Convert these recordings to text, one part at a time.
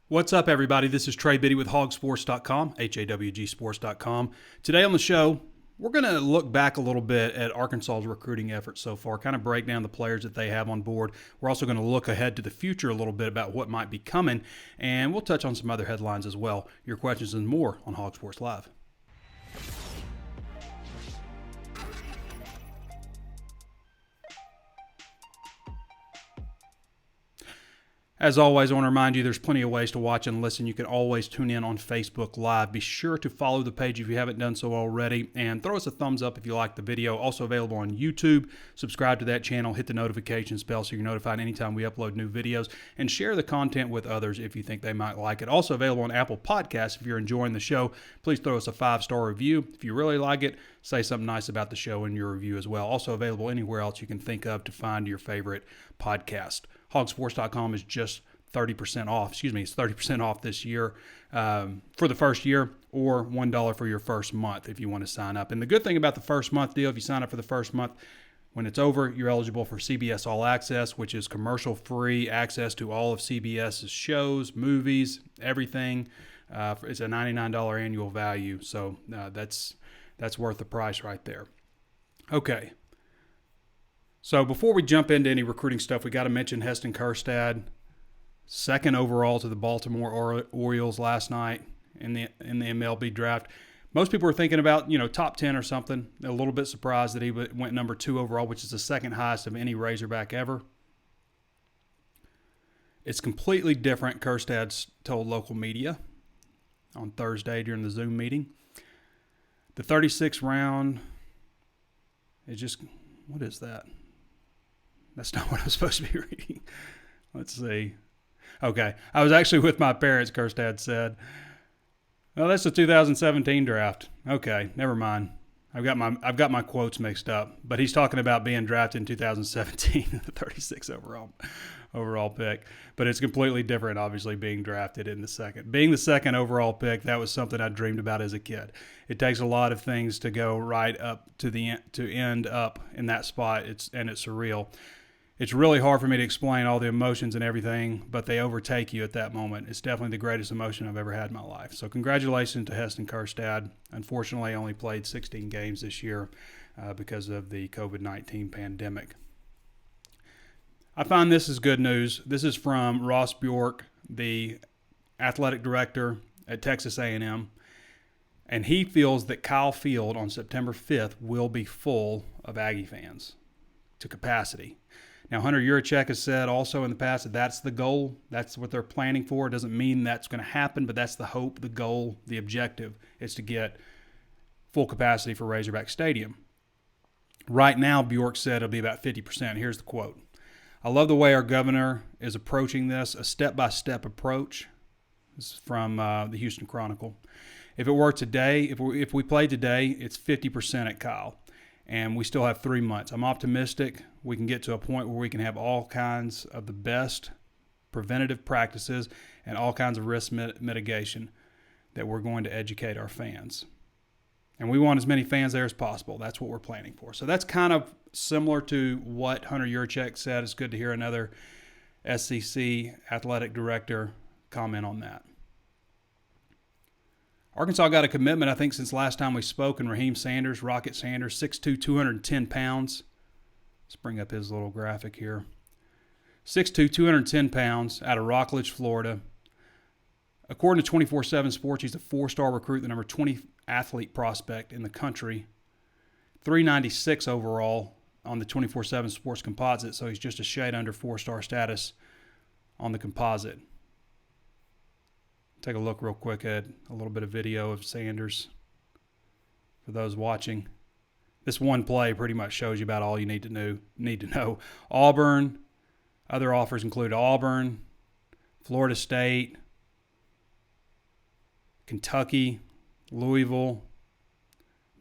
What's up, everybody? This is Trey Biddy with HawgSports.com, HawgSports.com. Today on the show, we're going to look back a little bit at Arkansas's recruiting efforts so far, kind of break down the players that they have on board. We're also going to look ahead to the future a little bit about what might be coming, and we'll touch on some other headlines as well. Your questions and more on Hog Sports Live. As always, I want to remind you there's plenty of ways to watch and listen. You can always tune in on Facebook Live. Be sure to follow the page if you haven't done so already, and throw us a thumbs up if you like the video. Also available on YouTube. Subscribe to that channel. Hit the notifications bell so you're notified anytime we upload new videos, and share the content with others if you think they might like it. Also available on Apple Podcasts. If you're enjoying the show, please throw us a 5-star review. If you really like it, say something nice about the show in your review as well. Also available anywhere else you can think of to find your favorite podcast. HawgSports.com is just 30% off. It's 30% off this year for the first year, or $1 for your first month if you want to sign up. And the good thing about the first month deal, if you sign up for the first month, when it's over, you're eligible for CBS All Access, which is commercial-free access to all of CBS's shows, movies, everything. It's a $99 annual value, so that's worth the price right there. Okay. So before we jump into any recruiting stuff, we got to mention Heston Kjerstad, second overall to the Baltimore Orioles last night in the MLB draft. Most people were thinking about, top 10 or something. A little bit surprised that he went number 2 overall, which is the second highest of any Razorback ever. It's completely different, Kjerstad told local media on Thursday during the Zoom meeting. The 36th round is just, what is that? That's not what I'm supposed to be reading. Let's see. Okay. I was actually with my parents, Kjerstad said. Well, that's the 2017 draft. Okay, never mind. I've got my quotes mixed up. But he's talking about being drafted in 2017, the 36th overall pick. But it's completely different, obviously, being drafted in the second. Being the second overall pick, that was something I dreamed about as a kid. It takes a lot of things to go right up to end up in that spot. It's surreal. It's really hard for me to explain all the emotions and everything, but they overtake you at that moment. It's definitely the greatest emotion I've ever had in my life. So congratulations to Heston Kjerstad. Unfortunately, I only played 16 games this year because of the COVID-19 pandemic. I find this is good news. This is from Ross Bjork, the athletic director at Texas A&M, and he feels that Kyle Field on September 5th will be full of Aggie fans to capacity. Now, Hunter Yurachek has said also in the past that that's the goal. That's what they're planning for. It doesn't mean that's going to happen, but that's the hope, the goal, the objective is to get full capacity for Razorback Stadium. Right now, Bjork said it'll be about 50%. Here's the quote. I love the way our governor is approaching this, a step-by-step approach. This is from the Houston Chronicle. If it were today, if we played today, it's 50% at Kyle. And we still have 3 months. I'm optimistic we can get to a point where we can have all kinds of the best preventative practices and all kinds of risk mitigation that we're going to educate our fans. And we want as many fans there as possible. That's what we're planning for. So that's kind of similar to what Hunter Yurachek said. It's good to hear another SEC athletic director comment on that. Arkansas got a commitment, I think, since last time we spoke, and Raheim Sanders, Rocket Sanders, 6'2", 210 pounds. Let's bring up his little graphic here. 6'2", 210 pounds, out of Rockledge, Florida. According to 24/7 Sports, he's a 4-star recruit, the number 20 athlete prospect in the country. 396 overall on the 24/7 Sports composite, so he's just a shade under 4-star status on the composite. Take a look real quick at a little bit of video of Sanders for those watching. This one play pretty much shows you about all you need to know. Auburn, other offers include Auburn, Florida State, Kentucky, Louisville,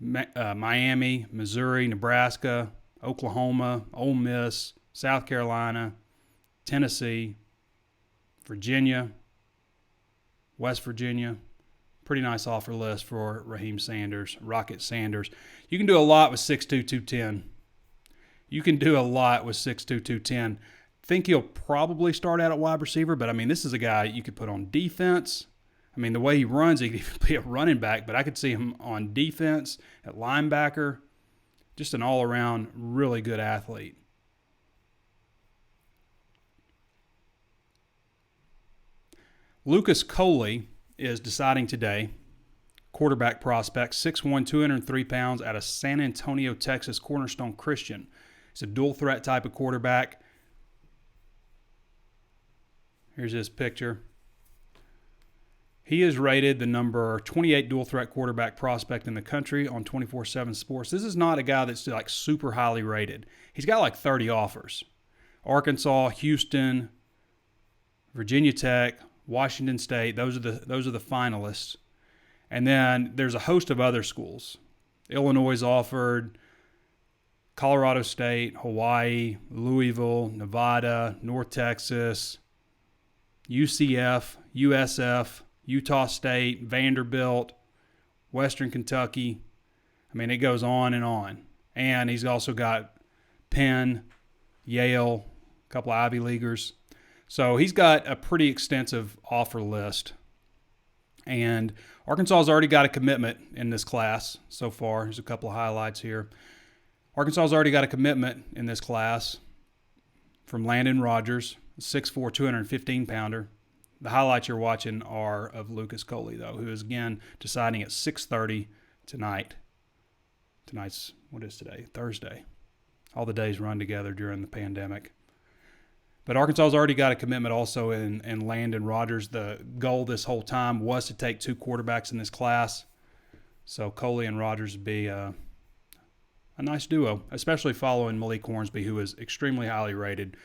Miami, Missouri, Nebraska, Oklahoma, Ole Miss, South Carolina, Tennessee, Virginia, West Virginia. Pretty nice offer list for Raheim Sanders, Rocket Sanders. You can do a lot with 6'2", 210. You can do a lot with 6'2", 210. think he'll probably start out at wide receiver, but I mean, this is a guy you could put on defense. I mean, the way he runs, he could even be a running back, but I could see him on defense, at linebacker. Just an all-around really good athlete. Lucas Coley is deciding today, quarterback prospect, 6'1", 203 pounds, out of San Antonio, Texas, Cornerstone Christian. He's a dual threat type of quarterback. Here's his picture. He is rated the number 28 dual threat quarterback prospect in the country on 24/7 Sports. This is not a guy that's like super highly rated. He's got like 30 offers. Arkansas, Houston, Virginia Tech, Washington State, those are the finalists. And then there's a host of other schools. Illinois offered, Colorado State, Hawaii, Louisville, Nevada, North Texas, UCF, USF, Utah State, Vanderbilt, Western Kentucky. I mean, it goes on and on. And he's also got Penn, Yale, a couple of Ivy Leaguers. So he's got a pretty extensive offer list. And Arkansas has already got a commitment in this class so far. There's a couple of highlights here. Arkansas has already got a commitment in this class from Landon Rogers, 6'4", 215-pounder. The highlights you're watching are of Lucas Coley, though, who is, again, deciding at 6:30 tonight. Tonight's, what is today? Thursday. All the days run together during the pandemic. But Arkansas has already got a commitment also in Landon Rogers. The goal this whole time was to take 2 quarterbacks in this class. So Coley and Rogers would be a nice duo, especially following Malik Hornsby, who is extremely highly rated.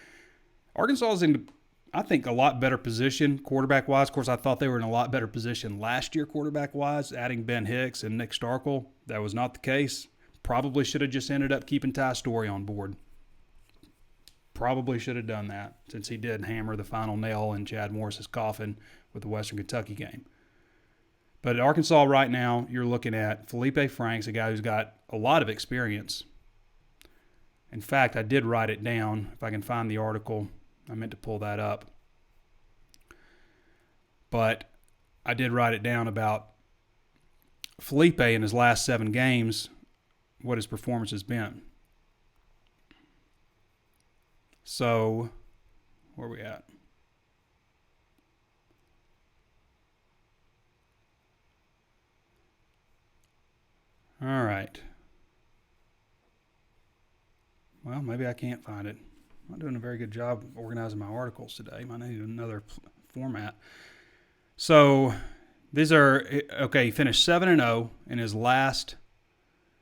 Arkansas is in, I think, a lot better position quarterback-wise. Of course, I thought they were in a lot better position last year quarterback-wise, adding Ben Hicks and Nick Starkel. That was not the case. Probably should have just ended up keeping Ty Story on board. Probably should have done that, since he did hammer the final nail in Chad Morris's coffin with the Western Kentucky game. But at Arkansas right now, you're looking at Felipe Franks, a guy who's got a lot of experience. In fact, I did write it down. If I can find the article, I meant to pull that up. But I did write it down about Felipe in his last 7 games, what his performance has been. So, where are we at? All right. Well, maybe I can't find it. I'm not doing a very good job organizing my articles today. I need another format. So, these are, okay, he finished 7-0 in his last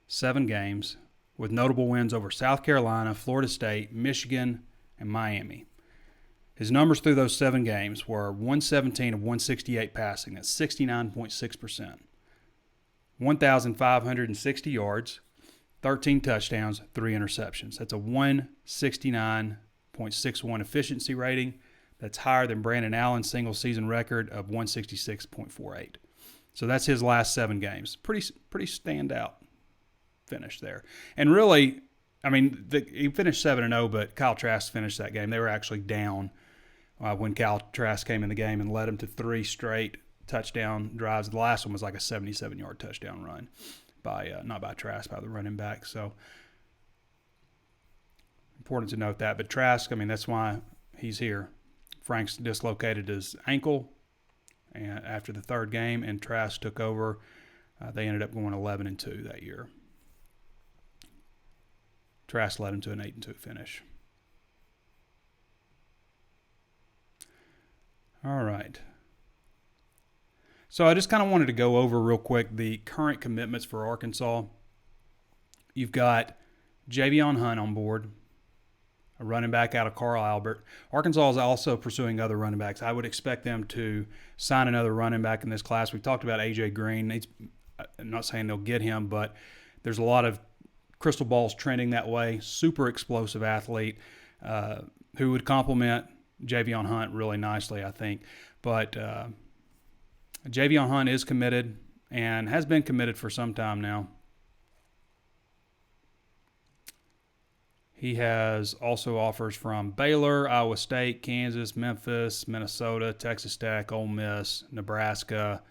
7 games with notable wins over South Carolina, Florida State, Michigan, and Miami. His numbers through those 7 games were 117 of 168 passing. That's 69.6%. 1,560 yards, 13 touchdowns, 3 interceptions. That's a 169.61 efficiency rating. That's higher than Brandon Allen's single-season record of 166.48. So that's his last 7 games. Pretty standout finish there. And really, I mean, he finished 7-0, but Kyle Trask finished that game. They were actually down when Kyle Trask came in the game and led them to 3 straight touchdown drives. The last one was like a 77-yard touchdown run by not by Trask, by the running back. So important to note that. But Trask, I mean, that's why he's here. Franks dislocated his ankle and after the 3rd game, and Trask took over. They ended up going 11-2 that year. Trask led him to an 8-2 finish. All right. So I just kind of wanted to go over real quick the current commitments for Arkansas. You've got Javion Hunt on board, a running back out of Carl Albert. Arkansas is also pursuing other running backs. I would expect them to sign another running back in this class. We talked about A.J. Green. I'm not saying they'll get him, but there's a lot of crystal balls trending that way. Super explosive athlete who would complement Javion Hunt really nicely, I think. But Javion Hunt is committed and has been committed for some time now. He has also offers from Baylor, Iowa State, Kansas, Memphis, Minnesota, Texas Tech, Ole Miss, Nebraska,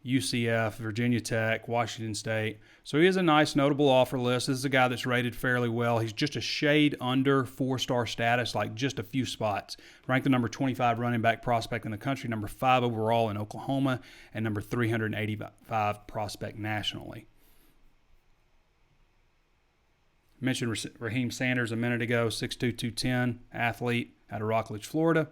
UCF, Virginia Tech, Washington State. So he has a nice, notable offer list. This is a guy that's rated fairly well. He's just a shade under 4-star status, like just a few spots. Ranked the number 25 running back prospect in the country, number 5 overall in Oklahoma, and number 385 prospect nationally. I mentioned Raheim Sanders a minute ago, 6'2", 210, athlete out of Rockledge, Florida.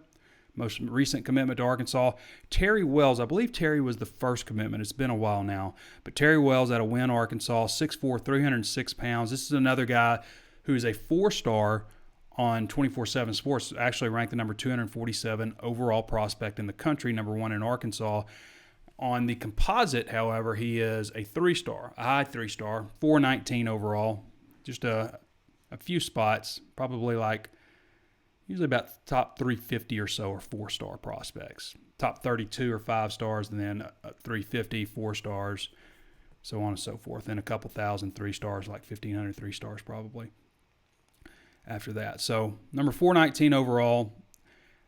Most recent commitment to Arkansas. Terry Wells, I believe Terry was the first commitment. It's been a while now. But Terry Wells out of Wynne, Arkansas, 6'4", 306 pounds. This is another guy who is a 4-star on 24/7 Sports, actually ranked the number 247 overall prospect in the country, number 1 in Arkansas. On the composite, however, he is a 3-star, a high 3-star, 419 overall. Just a few spots, probably like usually about top 350 or so are 4-star prospects. Top 32 are 5 stars, and then 350, 4 stars, so on and so forth. And a couple thousand 3 stars, like 1,500 3 stars probably after that. So number 419 overall.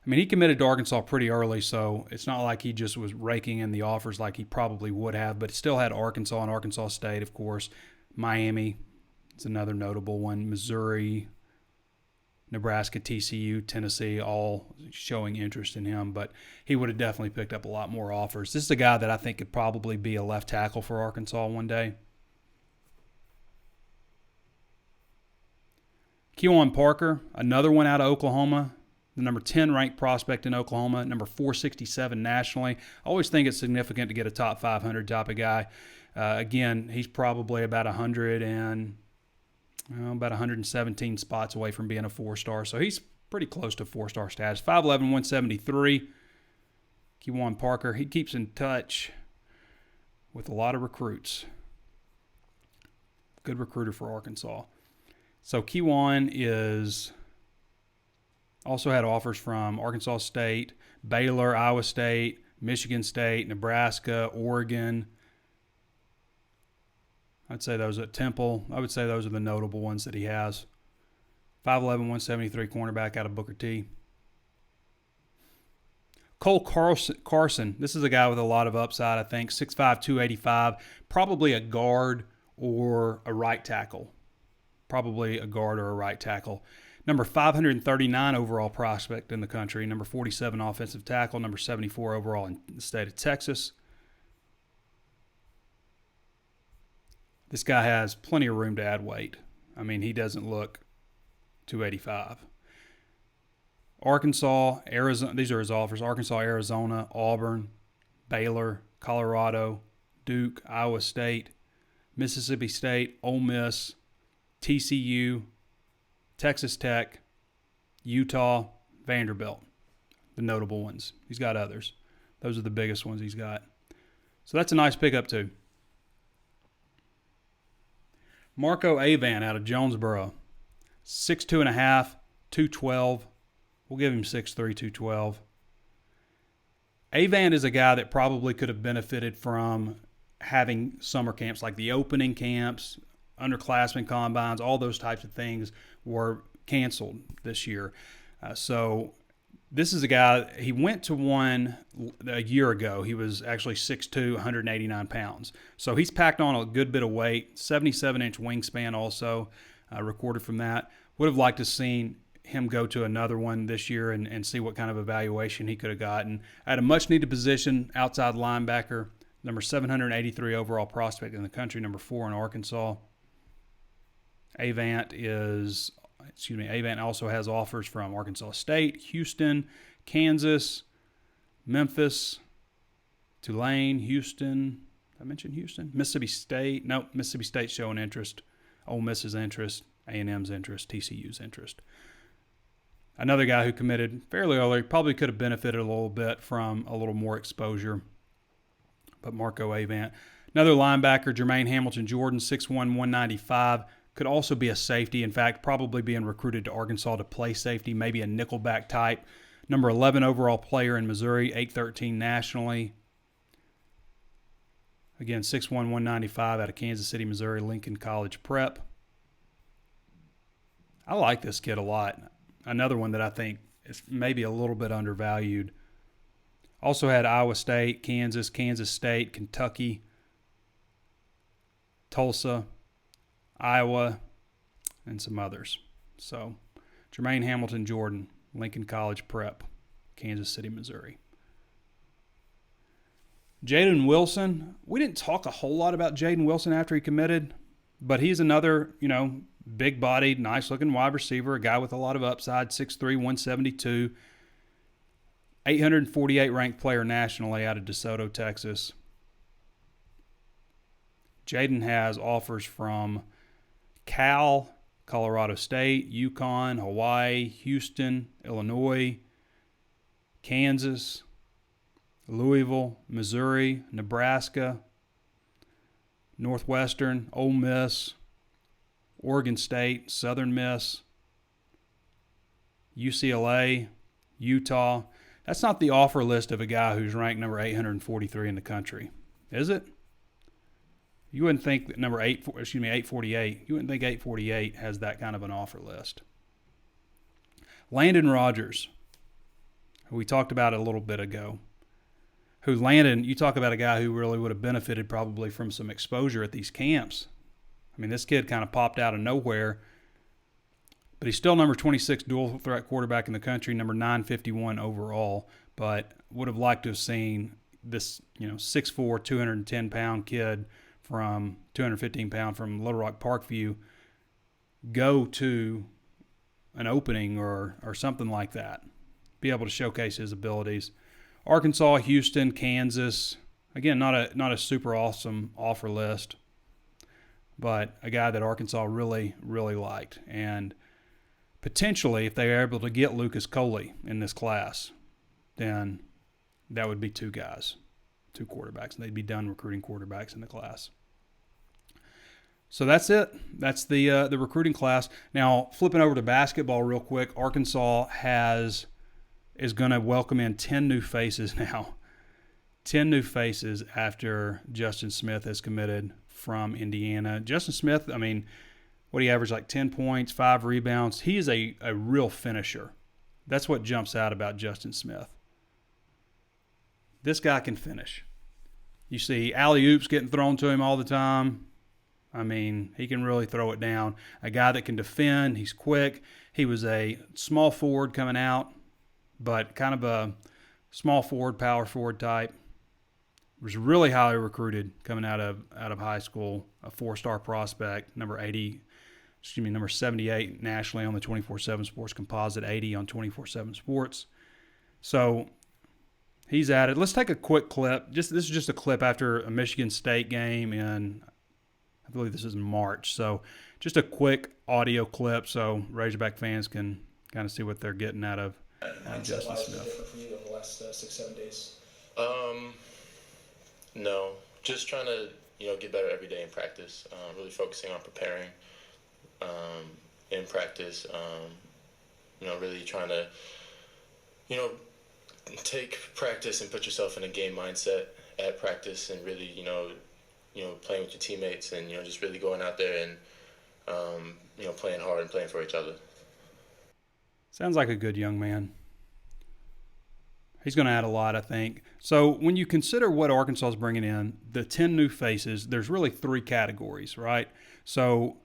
I mean, he committed to Arkansas pretty early, so it's not like he just was raking in the offers like he probably would have, but still had Arkansas and Arkansas State, of course. Miami, it's another notable one. Missouri, Nebraska, TCU, Tennessee, all showing interest in him, but he would have definitely picked up a lot more offers. This is a guy that I think could probably be a left tackle for Arkansas one day. Kewan Parker, another one out of Oklahoma, the number 10 ranked prospect in Oklahoma, number 467 nationally. I always think it's significant to get a top 500 type of guy. Again, he's probably about 117 spots away from being a 4-star, so he's pretty close to 4-star status. 5'11", 173. Kewan Parker, he keeps in touch with a lot of recruits. Good recruiter for Arkansas. So Kewan is also had offers from Arkansas State, Baylor, Iowa State, Michigan State, Nebraska, Oregon. I'd say those at Temple. I would say those are the notable ones that he has. 5'11", 173 cornerback out of Booker T. Cole Carson. This is a guy with a lot of upside, I think. 6'5", 285. Probably a guard or a right tackle. Number 539 overall prospect in the country. Number 47 offensive tackle. Number 74 overall in the state of Texas. This guy has plenty of room to add weight. I mean, he doesn't look 285. Arkansas, Arizona, these are his offers. Arkansas, Arizona, Auburn, Baylor, Colorado, Duke, Iowa State, Mississippi State, Ole Miss, TCU, Texas Tech, Utah, Vanderbilt. The notable ones. He's got others. Those are the biggest ones he's got. So that's a nice pickup too. Marco Avant out of Jonesboro. 6'2.5", 212. We'll give him 6'3", 212. Avant is a guy that probably could have benefited from having summer camps, like the opening camps, underclassmen combines, all those types of things were canceled this year. So this is a guy, he went to one a year ago. He was actually 6'2", 189 pounds. So he's packed on a good bit of weight, 77-inch wingspan also recorded from that. Would have liked to seen him go to another one this year and see what kind of evaluation he could have gotten. At a much-needed position, outside linebacker, number 783 overall prospect in the country, number 4 in Arkansas. Avant also has offers from Arkansas State, Houston, Kansas, Memphis, Tulane, Houston. Did I mention Houston? Mississippi State. Nope, Mississippi State's showing interest. Ole Miss's interest, A&M's interest, TCU's interest. Another guy who committed fairly early, probably could have benefited a little bit from a little more exposure, but Marco Avant. Another linebacker, Jermaine Hamilton Jordan, 6'1", 195. Could also be a safety. In fact, probably being recruited to Arkansas to play safety, maybe a nickelback type. Number 11 overall player in Missouri, 8'13" nationally. Again, 6'1", 195 out of Kansas City, Missouri, Lincoln College Prep. I like this kid a lot. Another one that I think is maybe a little bit undervalued. Also had Iowa State, Kansas, Kansas State, Kentucky, Tulsa, Iowa, and some others. So Jermaine Hamilton Jordan, Lincoln College Prep, Kansas City, Missouri. Jaden Wilson, we didn't talk a whole lot about Jaden Wilson after he committed, but he's another, big-bodied, nice-looking wide receiver, a guy with a lot of upside, 6'3", 172, 848 ranked player nationally out of DeSoto, Texas. Jaden has offers from Cal, Colorado State, UConn, Hawaii, Houston, Illinois, Kansas, Louisville, Missouri, Nebraska, Northwestern, Ole Miss, Oregon State, Southern Miss, UCLA, Utah. That's not the offer list of a guy who's ranked number 843 in the country, is it? You wouldn't think that 848. You wouldn't think 848 has that kind of an offer list. Landon Rogers, who we talked about a little bit ago. You talk about a guy who really would have benefited probably from some exposure at these camps. I mean, this kid kind of popped out of nowhere, but he's still number 26 dual threat quarterback in the country, number 951 overall, but would have liked to have seen this, 6'4", 210-pound kid from 215-pound from Little Rock Parkview go to an opening or something like that, be able to showcase his abilities. Arkansas, Houston, Kansas. Again, not a super awesome offer list, but a guy that Arkansas really, really liked. And potentially, if they are able to get Lucas Coley in this class, then that would be two quarterbacks, and they'd be done recruiting quarterbacks in the class. So that's it. That's the recruiting class. Now, flipping over to basketball real quick, Arkansas is going to welcome in 10 new faces now. 10 new faces after Justin Smith has committed from Indiana. Justin Smith, what he averaged, like 10 points, 5 rebounds. He is a real finisher. That's what jumps out about Justin Smith. This guy can finish. You see alley-oops getting thrown to him all the time. He can really throw it down. A guy that can defend. He's quick. He was a small forward coming out, but kind of a small forward, power forward type. Was really highly recruited coming out of high school. A 4-star prospect, number 78 nationally on the 24/7 Sports Composite, 80 on 24/7 Sports. So he's at it. Let's take a quick clip. This is just a clip after a Michigan State game in, I believe this is in March. So just a quick audio clip so Razorback fans can kind of see what they're getting out of Justin Smith. Different for you over the last 6-7 days? No, just trying to get better every day in practice. Really focusing on preparing in practice. Really trying to take practice and put yourself in a game mindset at practice, and really playing with your teammates, and just really going out there and playing hard and playing for each other. Sounds like a good young man. He's going to add a lot, I think. So when you consider what Arkansas is bringing in, the 10 new faces, there's really 3 categories, right? So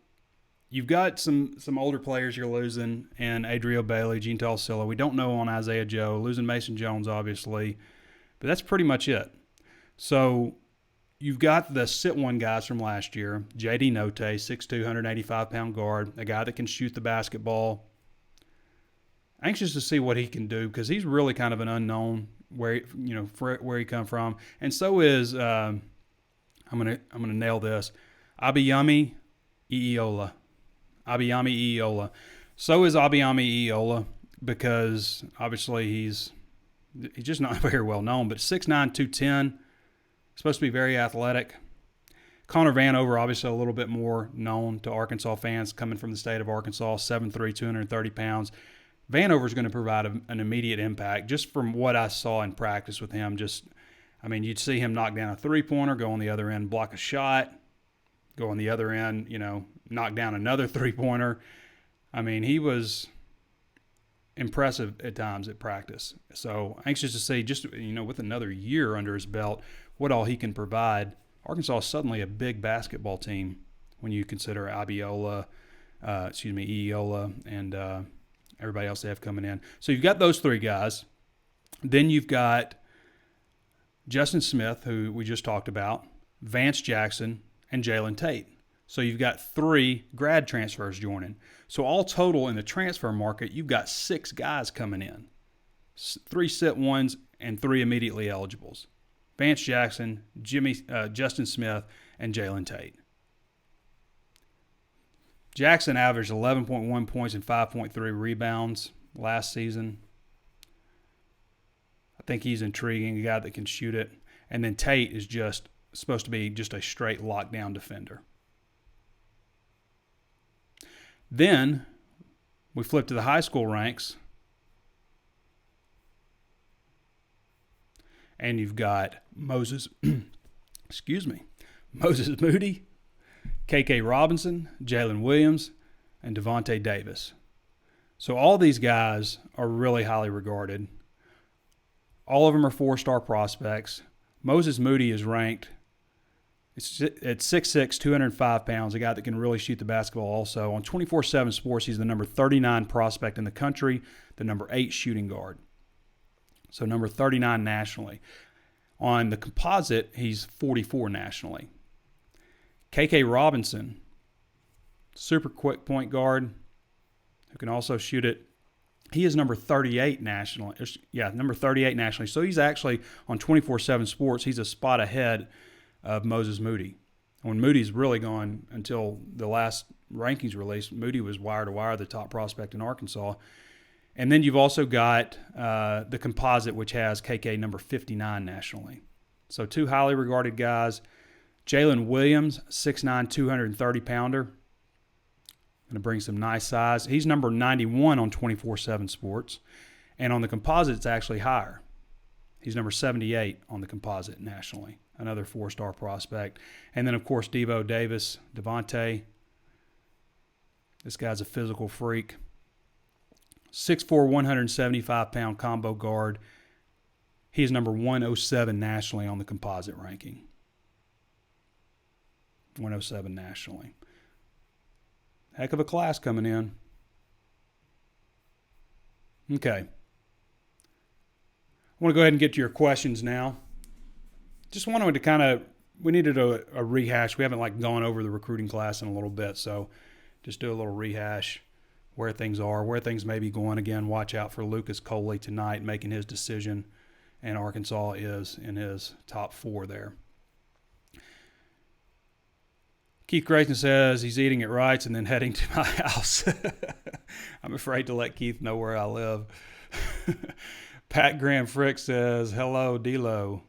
you've got some older players you're losing, and Adrio Bailey, Gene Talsilla. We don't know on Isaiah Joe. Losing Mason Jones, obviously. But that's pretty much it. So you've got the sit-one guys from last year. J.D. Note, 6'2", 185-pound guard, a guy that can shoot the basketball. Anxious to see what he can do because he's really kind of an unknown where he come from, and so is I'm gonna nail this, Abiyami Iola. So is Abiyami Iola because obviously he's just not very well known, but 6'9", 210, supposed to be very athletic. Connor Vanover, obviously a little bit more known to Arkansas fans coming from the state of Arkansas, 7'3", 230 pounds. Vanover is going to provide an immediate impact just from what I saw in practice with him. You'd see him knock down a three-pointer, go on the other end, block a shot, go on the other end, knock down another three-pointer. I mean, he was impressive at times at practice. So anxious to see, just with another year under his belt, what all he can provide. Arkansas is suddenly a big basketball team when you consider Eiola, and everybody else they have coming in. So you've got those three guys. Then you've got Justin Smith, who we just talked about, Vance Jackson, and Jalen Tate. So you've got 3 grad transfers joining. So all total in the transfer market, you've got 6 guys coming in. 3 sit ones and 3 immediately eligibles. Vance Jackson, Justin Smith, and Jalen Tate. Jackson averaged 11.1 points and 5.3 rebounds last season. I think he's intriguing, a guy that can shoot it. And then Tate is just supposed to be just a straight lockdown defender. Then we flip to the high school ranks, and you've got Moses Moody, KK Robinson, Jalen Williams, and Devontae Davis. So all these guys are really highly regarded. All of them are 4-star prospects. Moses Moody is ranked at 6'6", 205 pounds, a guy that can really shoot the basketball also. On 24/7 Sports, he's the number 39 prospect in the country, the number 8 shooting guard. So number 39 nationally. On the composite, he's 44 nationally. KK Robinson, super quick point guard who can also shoot it. He is number 38 nationally. Number 38 nationally. So he's actually on 24/7 Sports, he's a spot ahead of Moses Moody. When Moody's really gone until the last rankings released, Moody was wire to wire the top prospect in Arkansas. And then you've also got the composite, which has KK number 59 nationally. So 2 highly regarded guys. Jalen Williams, 6'9", 230-pounder. Going to bring some nice size. He's number 91 on 24/7 Sports. And on the composite, it's actually higher. He's number 78 on the composite nationally. Another 4-star prospect. And then, of course, Devo Davis, Devontae. This guy's a physical freak. 6'4", 175-pound combo guard. He is number 107 nationally on the composite ranking. 107 nationally. Heck of a class coming in. Okay. I want to go ahead and get to your questions now. Just wanted to we needed a rehash. We haven't gone over the recruiting class in a little bit, so just do a little rehash where things are, where things may be going. Again, watch out for Lucas Coley tonight making his decision, and Arkansas is in his top 4 there. Keith Grayson says he's eating at Wright's and then heading to my house. I'm afraid to let Keith know where I live. Pat Graham Frick says, hello, D-Lo.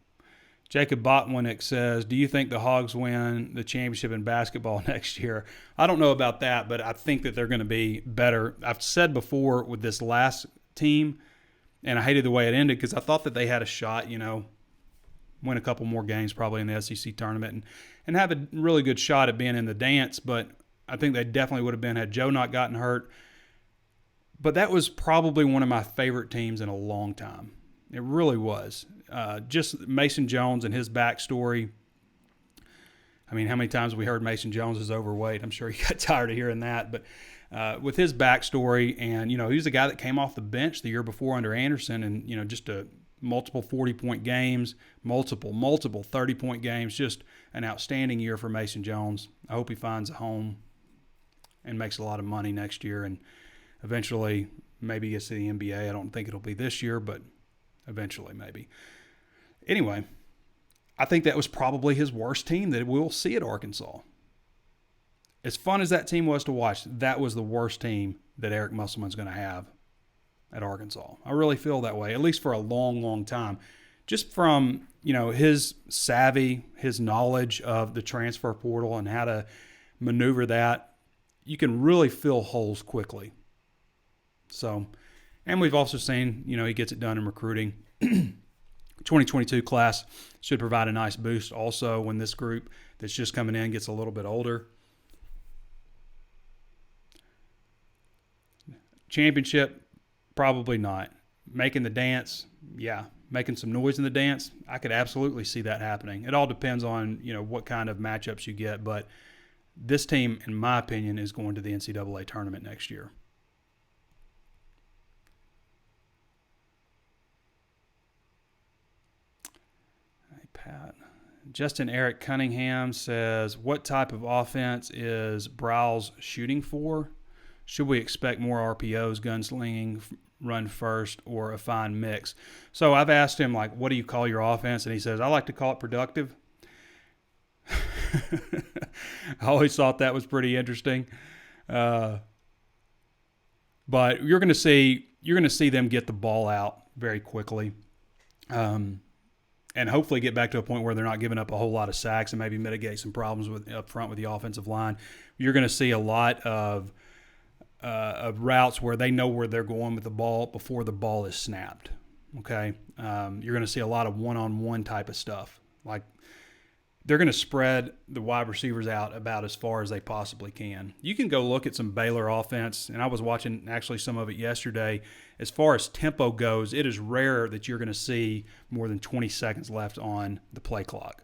Jacob Botwinick says, do you think the Hogs win the championship in basketball next year? I don't know about that, but I think that they're going to be better. I've said before with this last team, and I hated the way it ended because I thought that they had a shot, win a couple more games probably in the SEC tournament and have a really good shot at being in the dance, but I think they definitely would have been had Joe not gotten hurt. But that was probably one of my favorite teams in a long time. It really was. Just Mason Jones and his backstory. I mean, how many times have we heard Mason Jones is overweight? I'm sure he got tired of hearing that. But with his backstory, and, he was a guy that came off the bench the year before under Anderson and, just a multiple 40-point games, multiple 30-point games, just an outstanding year for Mason Jones. I hope he finds a home and makes a lot of money next year and eventually maybe gets to the NBA. I don't think it'll be this year, but eventually maybe. Anyway, I think that was probably his worst team that we'll see at Arkansas. As fun as that team was to watch, that was the worst team that Eric Musselman's going to have at Arkansas. I really feel that way, at least for a long, long time. Just from, his savvy, his knowledge of the transfer portal and how to maneuver that, you can really fill holes quickly. So, and we've also seen, he gets it done in recruiting. 2022 class should provide a nice boost also when this group that's just coming in gets a little bit older. Championship, probably not. Making the dance, yeah. Making some noise in the dance, I could absolutely see that happening. It all depends on, what kind of matchups you get, but this team, in my opinion, is going to the NCAA tournament next year. Hey, Pat. Justin Eric Cunningham says, what type of offense is Browse shooting for? Should we expect more RPOs, gunslinging, run first, or a fine mix? So I've asked him, what do you call your offense? And he says, I like to call it productive. I always thought that was pretty interesting. But you're going to see them get the ball out very quickly. And hopefully get back to a point where they're not giving up a whole lot of sacks and maybe mitigate some problems up front with the offensive line. You're going to see a lot of routes where they know where they're going with the ball before the ball is snapped. Okay, you're going to see a lot of one-on-one type of stuff. They're going to spread the wide receivers out about as far as they possibly can. You can go look at some Baylor offense, and I was watching actually some of it yesterday. As far as tempo goes, it is rare that you're going to see more than 20 seconds left on the play clock.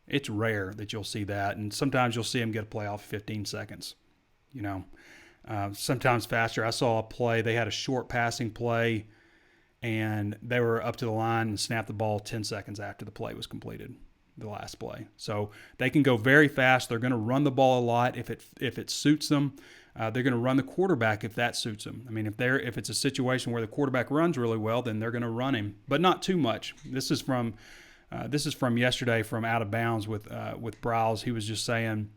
It's rare that you'll see that, and sometimes you'll see them get a play off 15 seconds. Sometimes faster. I saw a play. They had a short passing play, and they were up to the line and snapped the ball 10 seconds after the play was completed. The last play. So they can go very fast. They're going to run the ball a lot if it suits them. They're going to run the quarterback if that suits them. I mean, if it's a situation where the quarterback runs really well, then they're going to run him, but not too much. This is from yesterday from Out of Bounds with Browse. He was just saying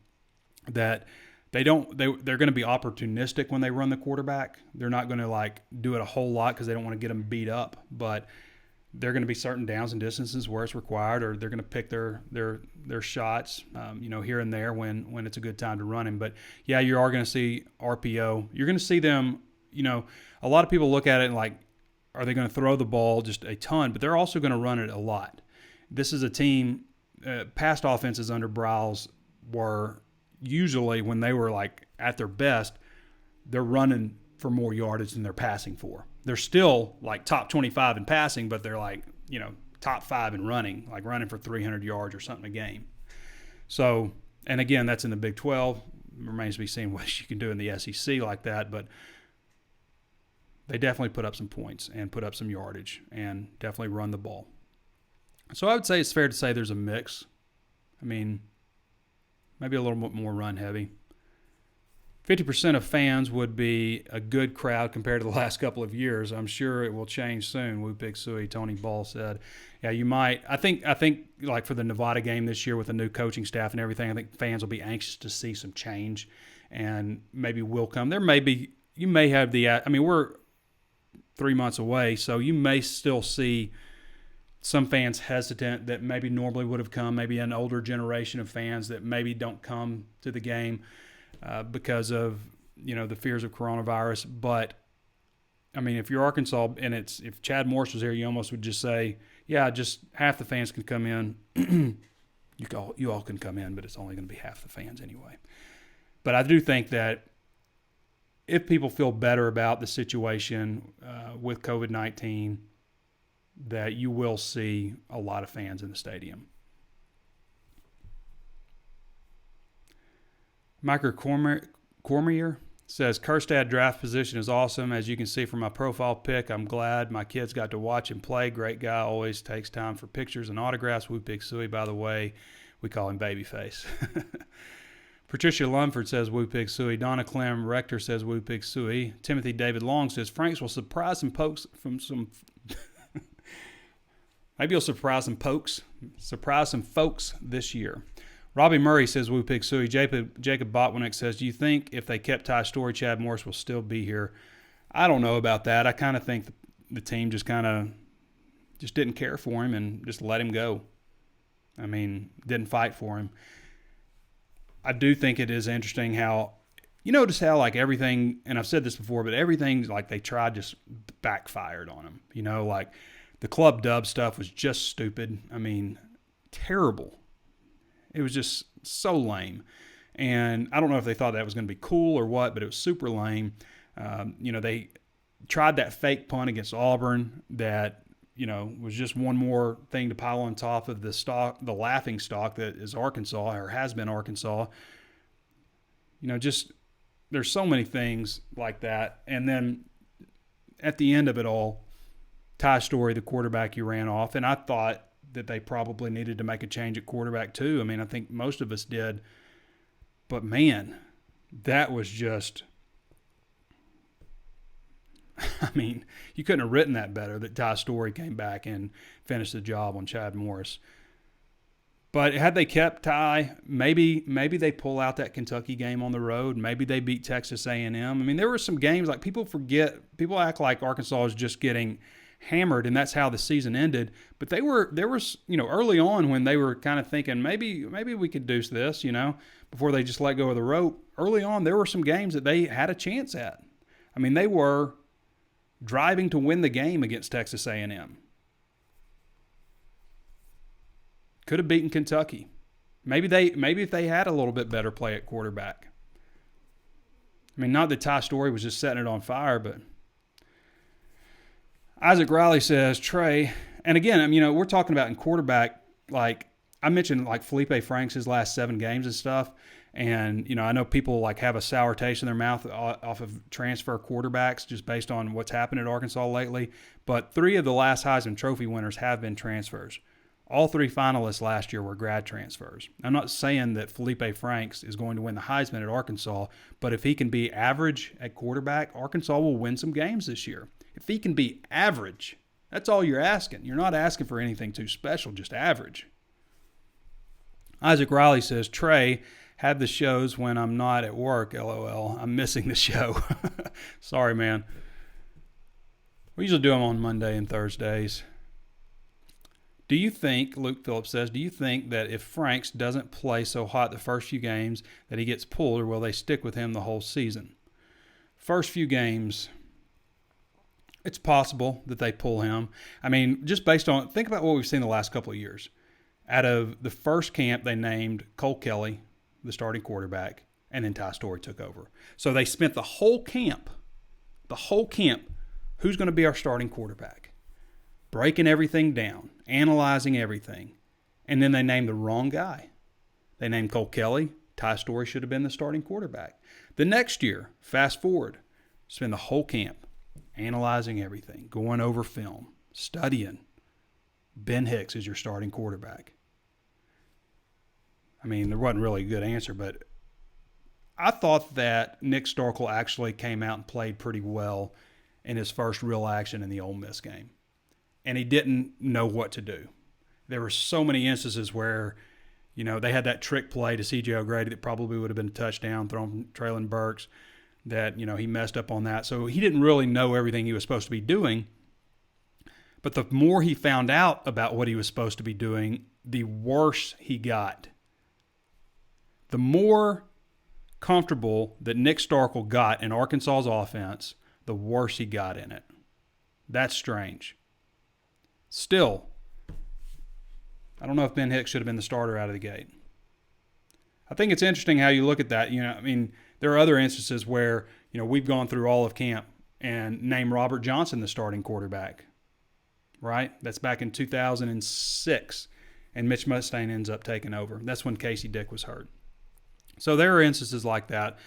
that they're going to be opportunistic when they run the quarterback. They're not going to do it a whole lot because they don't want to get them beat up, but they're going to be certain downs and distances where it's required, or they're going to pick their shots, here and there when it's a good time to run him. But yeah, you are going to see RPO. You're going to see them. A lot of people look at it and are they going to throw the ball just a ton? But they're also going to run it a lot. This is a team. Past offenses under Browse were usually, when they were at their best, they're running for more yardage than they're passing for. They're still top 25 in passing, but they're top 5 in running, running for 300 yards or something a game. So, and again, that's in the Big 12. Remains to be seen what you can do in the SEC like that, but they definitely put up some points and put up some yardage and definitely run the ball. So I would say it's fair to say there's a mix. I mean, maybe a little bit more run heavy. 50% of fans would be a good crowd compared to the last couple of years. I'm sure it will change soon. Woo Pig Sooie, Tony Ball said. Yeah, you might. I think for the Nevada game this year with the new coaching staff and everything, I think fans will be anxious to see some change, and maybe will come. You may have we're 3 months away, so you may still see some fans hesitant that maybe normally would have come, maybe an older generation of fans that maybe don't come to the game because of the fears of coronavirus. But I mean, if you're Arkansas and if Chad Morris was here, you almost would just say, yeah, just half the fans can come in. you all can come in, but it's only going to be half the fans anyway. But I do think that if people feel better about the situation with COVID-19, that you will see a lot of fans in the stadium. Micah Cormier says, Kjerstad draft position is awesome. As you can see from my profile pic, I'm glad my kids got to watch him play. Great guy, always takes time for pictures and autographs. Woo Pig Sooie, by the way, we call him Babyface. Patricia Lumford says, Woo Pig Sooie. Donna Clem Rector says, Woo Pig Sooie. Timothy David Long says, Franks will surprise some folks from some... Maybe he'll surprise some folks this year. Robbie Murray says, Woo Pig Sooie. Jacob Botwinick says, do you think if they kept Ty Story, Chad Morris will still be here? I don't know about that. I kind of think the team just didn't care for him and just let him go. I mean, didn't fight for him. I do think it is interesting how, just how everything, and I've said this before, but everything they tried just backfired on him. The club dub stuff was just stupid. I mean, terrible. It was just so lame. And I don't know if they thought that was going to be cool or what, but it was super lame. tried that fake punt against Auburn that, was just one more thing to pile on top of the laughing stock that is Arkansas or has been Arkansas. Just there's so many things like that. And then at the end of it all, Ty Storey, the quarterback, you ran off, and I thought that they probably needed to make a change at quarterback too. I mean, I think most of us did. But, man, that was just – I mean, you couldn't have written that better that Ty Storey came back and finished the job on Chad Morris. But had they kept Ty, maybe they pull out that Kentucky game on the road. Maybe they beat Texas A&M. I mean, there were some games like people act like Arkansas is just getting – hammered, and that's how the season ended. But there was early on when they were kind of thinking maybe we could do this, before they just let go of the rope. Early on, there were some games that they had a chance at. I mean, they were driving to win the game against Texas A&M. Could have beaten Kentucky. Maybe if they had a little bit better play at quarterback. I mean, not that Ty Storey was just setting it on fire, but Isaac Riley says, Trey, and again, we're talking about in quarterback, like I mentioned, like Felipe Franks, his last 7 games and stuff. And, I know people like have a sour taste in their mouth off of transfer quarterbacks just based on what's happened at Arkansas lately. But 3 of the last Heisman Trophy winners have been transfers. All 3 finalists last year were grad transfers. I'm not saying that Felipe Franks is going to win the Heisman at Arkansas, but if he can be average at quarterback, Arkansas will win some games this year. If he can be average, that's all you're asking. You're not asking for anything too special, just average. Isaac Riley says, Trey, have the shows when I'm not at work, LOL. I'm missing the show. Sorry, man. We usually do them on Monday and Thursdays. Do you think, Luke Phillips says, do you think that if Franks doesn't play so hot the first few games that he gets pulled, or will they stick with him the whole season? First few games, it's possible that they pull him. I mean, just based on, think about what we've seen the last couple of years. Out of the first camp, they named Cole Kelly the starting quarterback, and then Ty Storey took over. So they spent the whole camp, who's going to be our starting quarterback? Breaking everything down, analyzing everything. And then they named the wrong guy. They named Cole Kelly. Ty Storey should have been the starting quarterback. The next year, fast forward, spend the whole camp analyzing everything, going over film, studying. Ben Hicks is your starting quarterback. I mean, there wasn't really a good answer, but I thought that Nick Starkel actually came out and played pretty well in his first real action in the Ole Miss game. And he didn't know what to do. There were so many instances where, they had that trick play to C.J. O'Grady that probably would have been a touchdown thrown from Traylon Burks that, he messed up on that. So he didn't really know everything he was supposed to be doing. But the more he found out about what he was supposed to be doing, the worse he got. The more comfortable that Nick Starkel got in Arkansas's offense, the worse he got in it. That's strange. Still, I don't know if Ben Hicks should have been the starter out of the gate. I think it's interesting how you look at that. There are other instances where, we've gone through all of camp and named Robert Johnson the starting quarterback, right? That's back in 2006, and Mitch Mustain ends up taking over. That's when Casey Dick was hurt. So there are instances like that.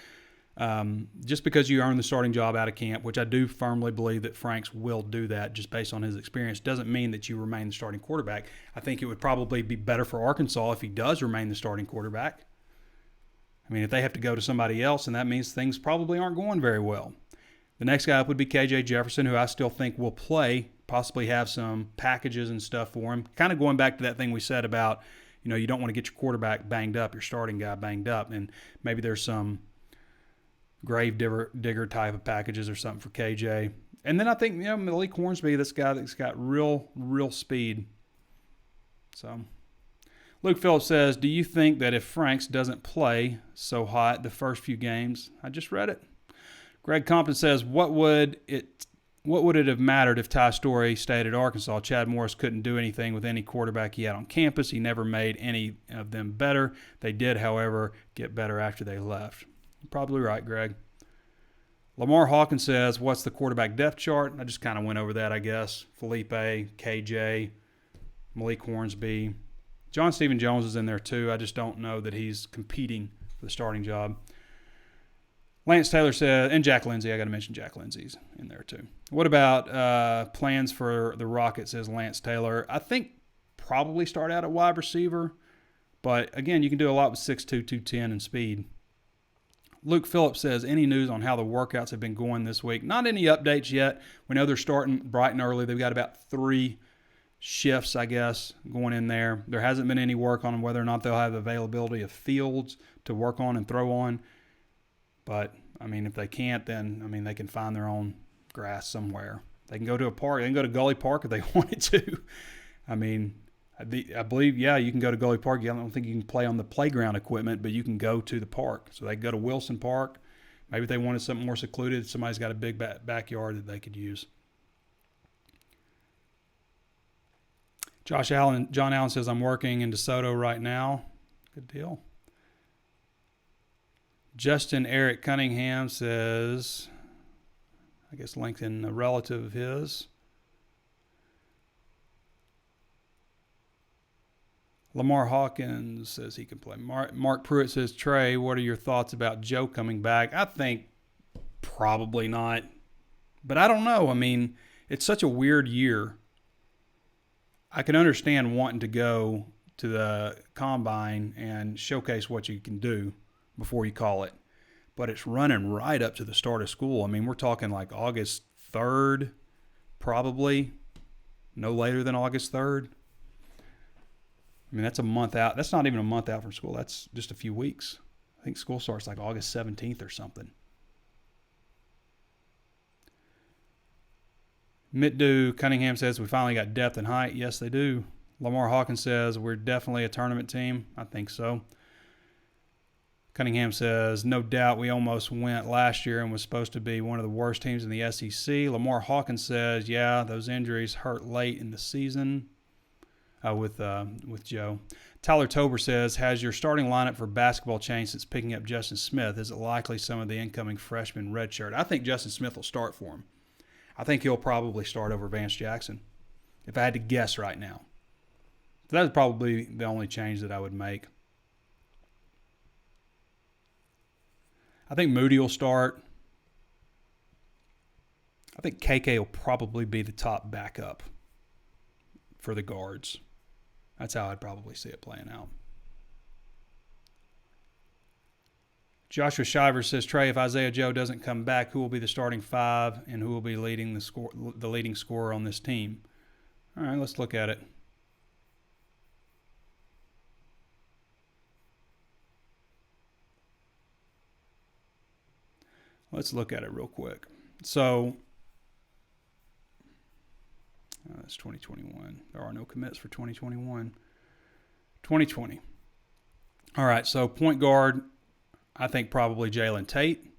Just because you earn the starting job out of camp, which I do firmly believe that Franks will do that just based on his experience, doesn't mean that you remain the starting quarterback. I think it would probably be better for Arkansas if he does remain the starting quarterback. I mean, if they have to go to somebody else, and that means things probably aren't going very well. The next guy up would be KJ Jefferson, who I still think will play, possibly have some packages and stuff for him. Kind of going back to that thing we said about, you don't want to get your quarterback banged up, your starting guy banged up, and maybe there's some grave digger type of packages or something for KJ. And then I think, Malik Hornsby, this guy that's got real speed. So Luke Phillips says, do you think that if Franks doesn't play so hot the first few games? I just read it. Greg Compton says, what would it have mattered if Ty Storey stayed at Arkansas? Chad Morris couldn't do anything with any quarterback he had on campus. He never made any of them better. They did, however, get better after they left. You're probably right, Greg. Lamar Hawkins says, what's the quarterback depth chart? I just kind of went over that, I guess. Felipe, KJ, Malik Hornsby. John Stephen Jones is in there too. I just don't know that he's competing for the starting job. Lance Taylor said, and Jack Lindsey. I got to mention Jack Lindsey's in there too. What about plans for the Rockets, says Lance Taylor? I think probably start out at wide receiver. But, again, you can do a lot with 6'2", 210 and speed. Luke Phillips says, any news on how the workouts have been going this week? Not any updates yet. We know they're starting bright and early. They've got about 3 shifts, I guess, going in there. There hasn't been any work on whether or not they'll have availability of fields to work on and throw on. But, I mean, if they can't, then, I mean, they can find their own grass somewhere. They can go to a park. They can go to Gully Park if they wanted to. I mean, I believe, yeah, you can go to Gully Park. I don't think you can play on the playground equipment, but you can go to the park. So they can go to Wilson Park. Maybe if they wanted something more secluded, somebody's got a big backyard that they could use. John Allen says, I'm working in DeSoto right now. Good deal. Justin Eric Cunningham says, I guess LinkedIn, a relative of his. Lamar Hawkins says he can play. Mark Pruitt says, Trey, what are your thoughts about Joe coming back? I think probably not. But I don't know. I mean, it's such a weird year. I can understand wanting to go to the combine and showcase what you can do before you call it. But it's running right up to the start of school. I mean, we're talking like August 3rd, probably. No later than August 3rd. I mean, that's a month out. That's not even a month out from school. That's just a few weeks. I think school starts like August 17th or something. Mitdu Cunningham says, we finally got depth and height. Yes, they do. Lamar Hawkins says, we're definitely a tournament team. I think so. Cunningham says, no doubt we almost went last year and was supposed to be one of the worst teams in the SEC. Lamar Hawkins says, yeah, those injuries hurt late in the season. With Joe. Tyler Tober says, has your starting lineup for basketball changed since picking up Justin Smith? Is it likely some of the incoming freshman redshirt? I think Justin Smith will start for him. I think he'll probably start over Vance Jackson, if I had to guess right now. So that's probably the only change that I would make. I think Moody will start. I think KK will probably be the top backup for the guards. That's how I'd probably see it playing out. Joshua Shiver says, Trey, if Isaiah Joe doesn't come back, who will be the starting 5 and who will be leading the leading scorer on this team? All right, let's look at it. Let's look at it real quick. So, that's 2021. There are no commits for 2021. 2020. All right, so point guard, I think probably Jalen Tate.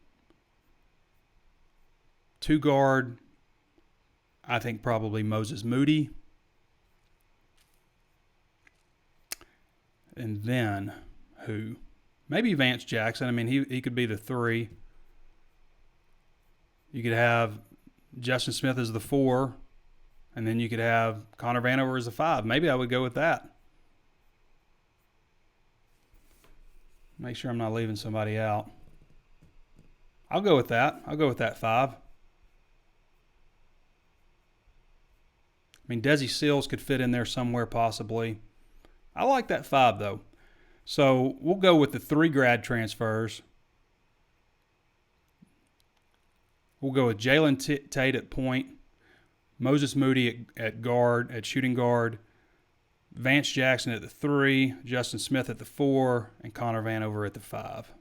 2 guard, I think probably Moses Moody. And then who? Maybe Vance Jackson. I mean, he could be the 3. You could have Justin Smith as the 4. And then you could have Connor Vanover as a 5. Maybe I would go with that. Make sure I'm not leaving somebody out. I'll go with that. I'll go with that 5. I mean, Desi Seals could fit in there somewhere possibly. I like that 5, though. So we'll go with the 3 grad transfers. We'll go with Jalen Tate at point. Moses Moody at shooting guard, Vance Jackson at the 3, Justin Smith at the 4, and Connor Vanover at the 5.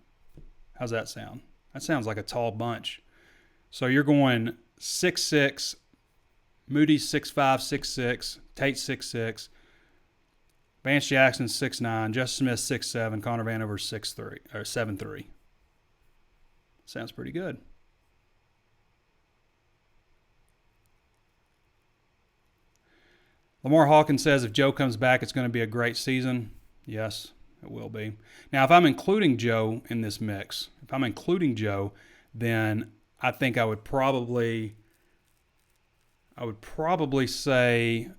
How's that sound? That sounds like a tall bunch. So you're going 6'6", Moody 6'5", 6'6", Tate 6'6", Vance Jackson 6'9", Justin Smith 6'7", Connor Vanover 6'3", or 7'3". Sounds pretty good. Lamar Hawkins says if Joe comes back, it's going to be a great season. Yes, it will be. Now, if I'm including Joe in this mix, then I think I would probably say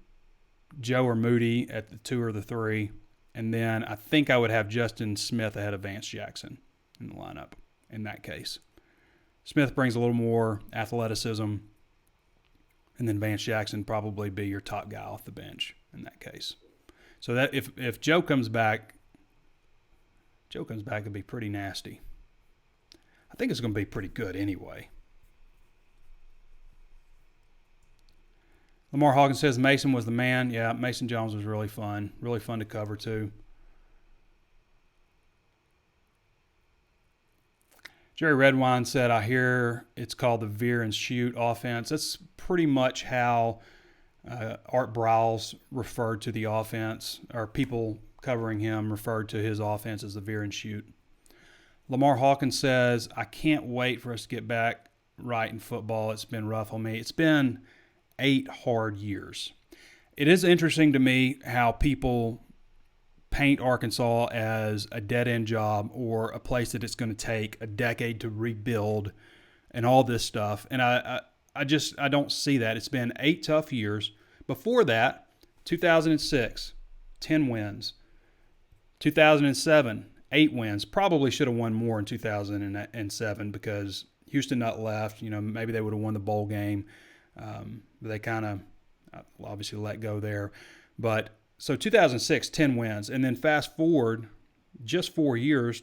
Joe or Moody at the 2 or the 3. And then I think I would have Justin Smith ahead of Vance Jackson in the lineup in that case. Smith brings a little more athleticism, and then Vance Jackson probably be your top guy off the bench in that case. So that if Joe comes back, it'd be pretty nasty. I think it's going to be pretty good anyway. Lamar Hawkins says Mason was the man. Yeah, Mason Jones was really fun. Really fun to cover, too. Jerry Redwine said, I hear it's called the veer and shoot offense. That's pretty much how Art Briles referred to the offense, or people covering him referred to his offense as the veer and shoot. Lamar Hawkins says, I can't wait for us to get back right in football. It's been rough on me. It's been 8 hard years. It is interesting to me how people paint Arkansas as a dead-end job or a place that it's going to take a decade to rebuild and all this stuff. And I don't see that. It's been 8 tough years. Before that, 2006, 10 wins. 2007, 8 wins. Probably should have won more in 2007 because Houston Nutt left. Maybe they would have won the bowl game. They kind of obviously let go there. But so 2006, 10 wins. And then fast forward just 4 years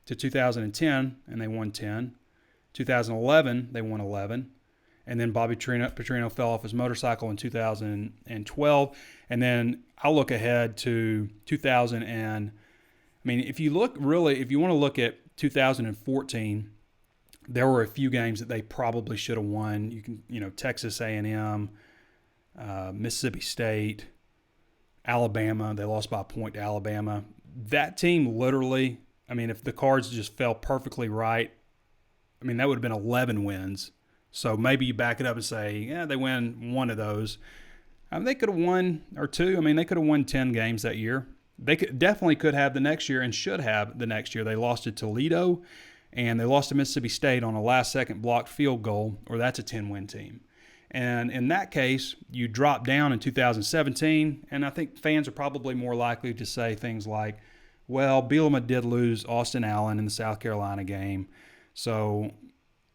to 2010, and they won 10. 2011, they won 11. And then Bobby Petrino fell off his motorcycle in 2012. And then I'll look ahead to 2000 and, if you want to look at 2014, there were a few games that they probably should have won. Texas A&M, Mississippi State, Alabama. They lost by a point to Alabama. That team literally, if the cards just fell perfectly right, that would have been 11 wins. So maybe you back it up and say, yeah, they win one of those. They could have won or two. They could have won 10 games that year. They definitely could have the next year and should have the next year. They lost to Toledo and they lost to Mississippi State on a last-second blocked field goal, or that's a 10-win team. And in that case, you drop down in 2017, and I think fans are probably more likely to say things like, well, Bielema did lose Austin Allen in the South Carolina game, so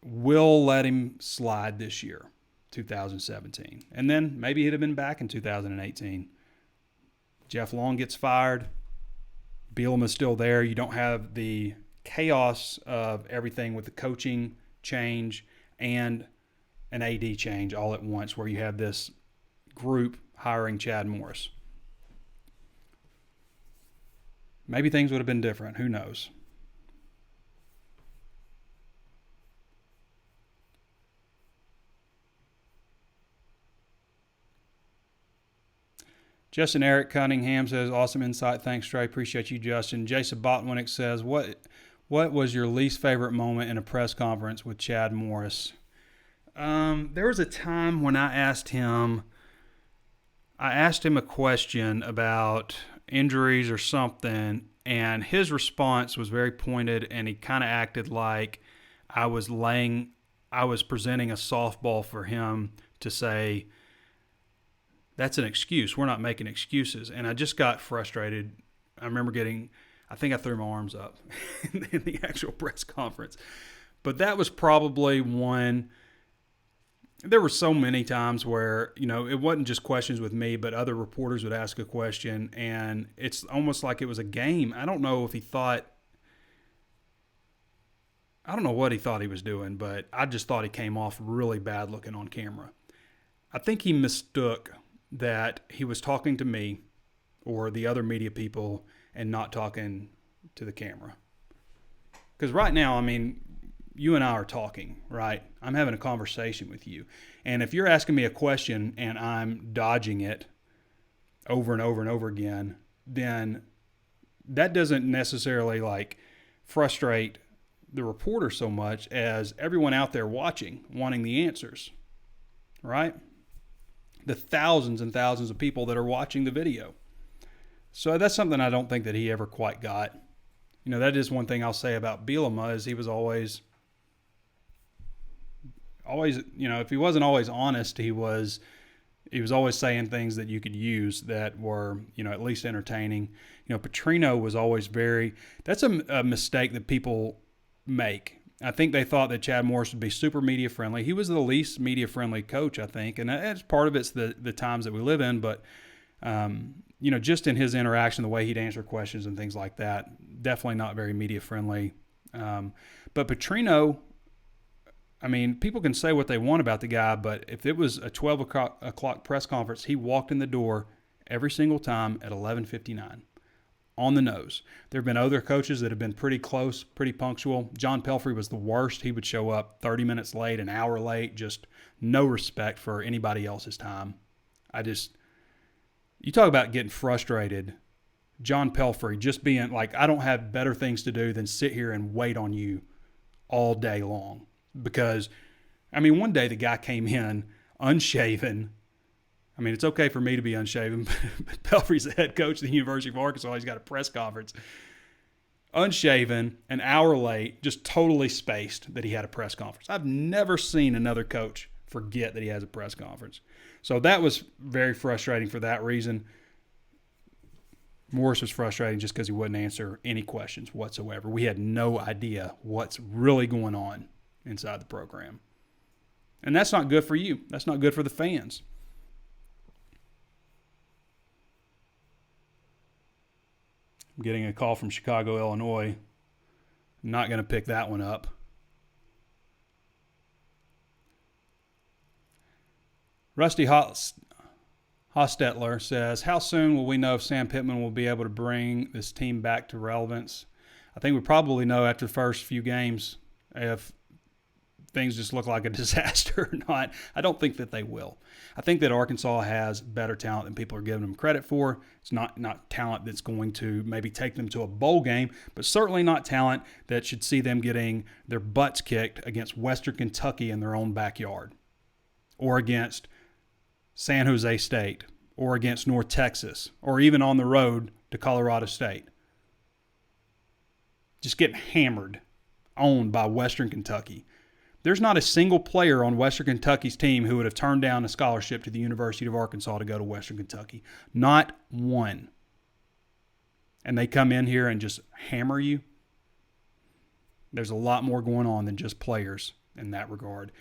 we'll let him slide this year, 2017. And then maybe he'd have been back in 2018. Jeff Long gets fired. Bielema's still there. You don't have the chaos of everything with the coaching change and an AD change all at once where you have this group hiring Chad Morris. Maybe things would have been different. Who knows? Justin Eric Cunningham says, awesome insight. Thanks, Trey. Appreciate you, Justin. Jason Botwinick says, what was your least favorite moment in a press conference with Chad Morris? There was a time when I asked him a question about injuries or something, and his response was very pointed, and he kind of acted like I was presenting a softball for him to say, that's an excuse. We're not making excuses. And I just got frustrated. I remember I think I threw my arms up in the actual press conference. But that was probably one. There were so many times where, it wasn't just questions with me, but other reporters would ask a question, and it's almost like it was a game. I don't know what he thought he was doing, but I just thought he came off really bad looking on camera. I think he mistook that he was talking to me or the other media people and not talking to the camera. Because right now, you and I are talking, right? I'm having a conversation with you. And if you're asking me a question and I'm dodging it over and over and over again, then that doesn't necessarily frustrate the reporter so much as everyone out there watching, wanting the answers, right? The thousands and thousands of people that are watching the video. So that's something I don't think that he ever quite got. That is one thing I'll say about Bielema is he was always always, if he wasn't always honest, he was always saying things that you could use that were, at least entertaining. Petrino was always that's a mistake that people make. I think they thought that Chad Morris would be super media friendly. He was the least media friendly coach, I think, and that's part of it's the times that we live in. But just in his interaction, the way he'd answer questions and things like that, definitely not very media friendly. But Petrino, people can say what they want about the guy, but if it was a 12 o'clock press conference, he walked in the door every single time at 11:59. On the nose. There have been other coaches that have been pretty close, pretty punctual. John Pelfrey was the worst. He would show up 30 minutes late, an hour late, just no respect for anybody else's time. You talk about getting frustrated. John Pelfrey just being like, I don't have better things to do than sit here and wait on you all day long. Because, one day the guy came in unshaven. It's okay for me to be unshaven, but Pelfrey's the head coach of the University of Arkansas. He's got a press conference. Unshaven, an hour late, just totally spaced that he had a press conference. I've never seen another coach forget that he has a press conference. So that was very frustrating for that reason. Morris was frustrating just because he wouldn't answer any questions whatsoever. We had no idea what's really going on inside the program. And that's not good for you. That's not good for the fans. I'm getting a call from Chicago, Illinois. I'm not going to pick that one up. Rusty Hostetler says, how soon will we know if Sam Pittman will be able to bring this team back to relevance? I think we probably know after the first few games if things just look like a disaster or not. I don't think that they will. I think that Arkansas has better talent than people are giving them credit for. It's not talent that's going to maybe take them to a bowl game, but certainly not talent that should see them getting their butts kicked against Western Kentucky in their own backyard, or against San Jose State, or against North Texas, or even on the road to Colorado State. Just getting hammered, owned by Western Kentucky. There's not a single player on Western Kentucky's team who would have turned down a scholarship to the University of Arkansas to go to Western Kentucky. Not one. And they come in here and just hammer you. There's a lot more going on than just players in that regard.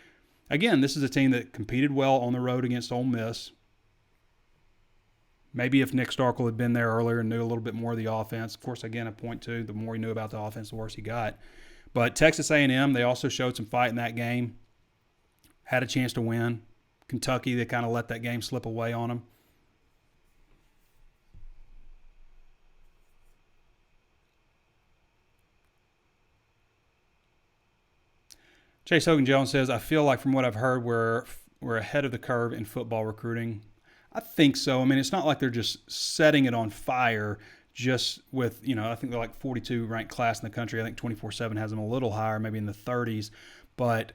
Again, this is a team that competed well on the road against Ole Miss. Maybe if Nick Starkel had been there earlier and knew a little bit more of the offense. Of course, again, I point to the more he knew about the offense, the worse he got. But Texas A&M, they also showed some fight in that game. Had a chance to win. Kentucky, they kind of let that game slip away on them. Chase Hogan-Jones says, I feel like from what I've heard, we're ahead of the curve in football recruiting. I think so. It's not like they're just setting it on fire just with, I think they're like 42 ranked class in the country. I think 24/7 has them a little higher, maybe in the 30s. But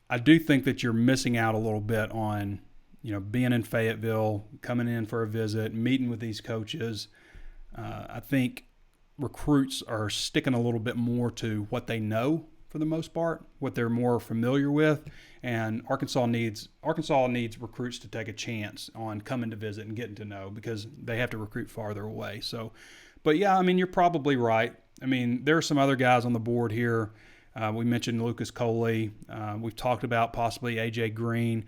I do think that you're missing out a little bit on, being in Fayetteville, coming in for a visit, meeting with these coaches. I think recruits are sticking a little bit more to what they know for the most part, what they're more familiar with. And Arkansas needs recruits to take a chance on coming to visit and getting to know, because they have to recruit farther away. So, but yeah, you're probably right. There are some other guys on the board here. We mentioned Lucas Coley. We've talked about possibly A.J. Green.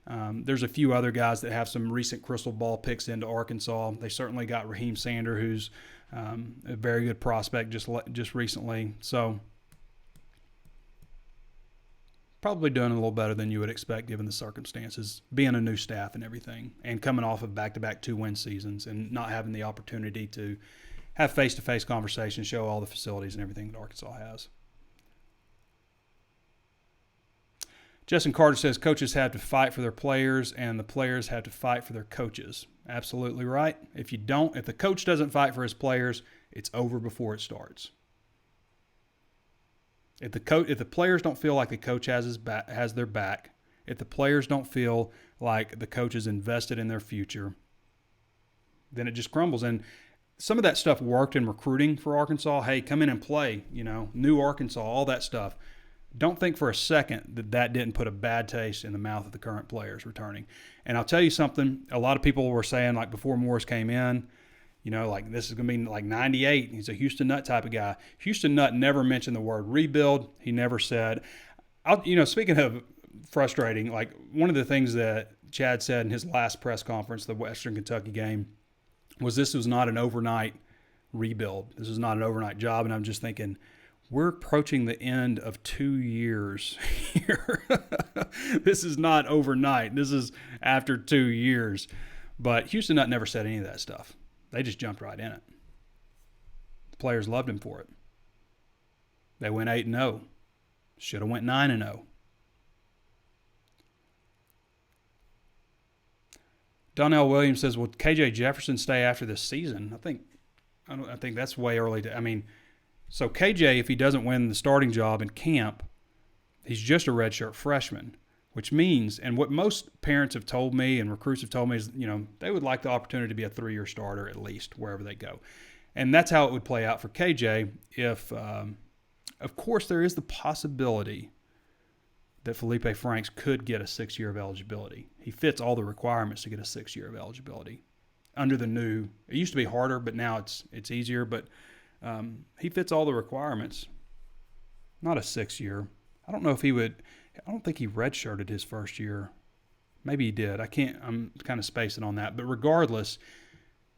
There's a few other guys that have some recent crystal ball picks into Arkansas. They certainly got Raheim Sanders, who's a very good prospect just recently. So, probably doing a little better than you would expect given the circumstances, being a new staff and everything, and coming off of back-to-back 2-win seasons and not having the opportunity to have face-to-face conversations, show all the facilities and everything that Arkansas has. Justin Carter says coaches have to fight for their players and the players have to fight for their coaches. Absolutely right. If the coach doesn't fight for his players, it's over before it starts. If the players don't feel like the coach has their back, if the players don't feel like the coach is invested in their future, then it just crumbles. And some of that stuff worked in recruiting for Arkansas. Hey, come in and play, new Arkansas, all that stuff. don't think for a second that didn't put a bad taste in the mouth of the current players returning. And I'll tell you something, a lot of people were saying, like, before Morris came in, like, this is going to be like 98. He's a Houston Nutt type of guy. Houston Nutt never mentioned the word rebuild. He never said, speaking of frustrating, like, one of the things that Chad said in his last press conference, the Western Kentucky game, was this was not an overnight rebuild. This is not an overnight job. And I'm just thinking, we're approaching the end of 2 years here. This is not overnight. This is after 2 years. But Houston Nutt never said any of that stuff. They just jumped right in it. The players loved him for it. They went 8-0. Should have went 9-0. Donnell Williams says, "Will KJ Jefferson stay after this season?" I think that's way early. So KJ, if he doesn't win the starting job in camp, he's just a redshirt freshman, which means, and what most parents have told me and recruits have told me is, they would like the opportunity to be a 3-year starter at least wherever they go. And that's how it would play out for KJ if, of course, there is the possibility that Felipe Franks could get a 6-year of eligibility. He fits all the requirements to get a 6-year of eligibility under the new. It used to be harder, but now it's easier. But he fits all the requirements. Not a 6-year. I don't know if he would. I don't think he redshirted his first year. Maybe he did. I'm kind of spacing on that. But regardless,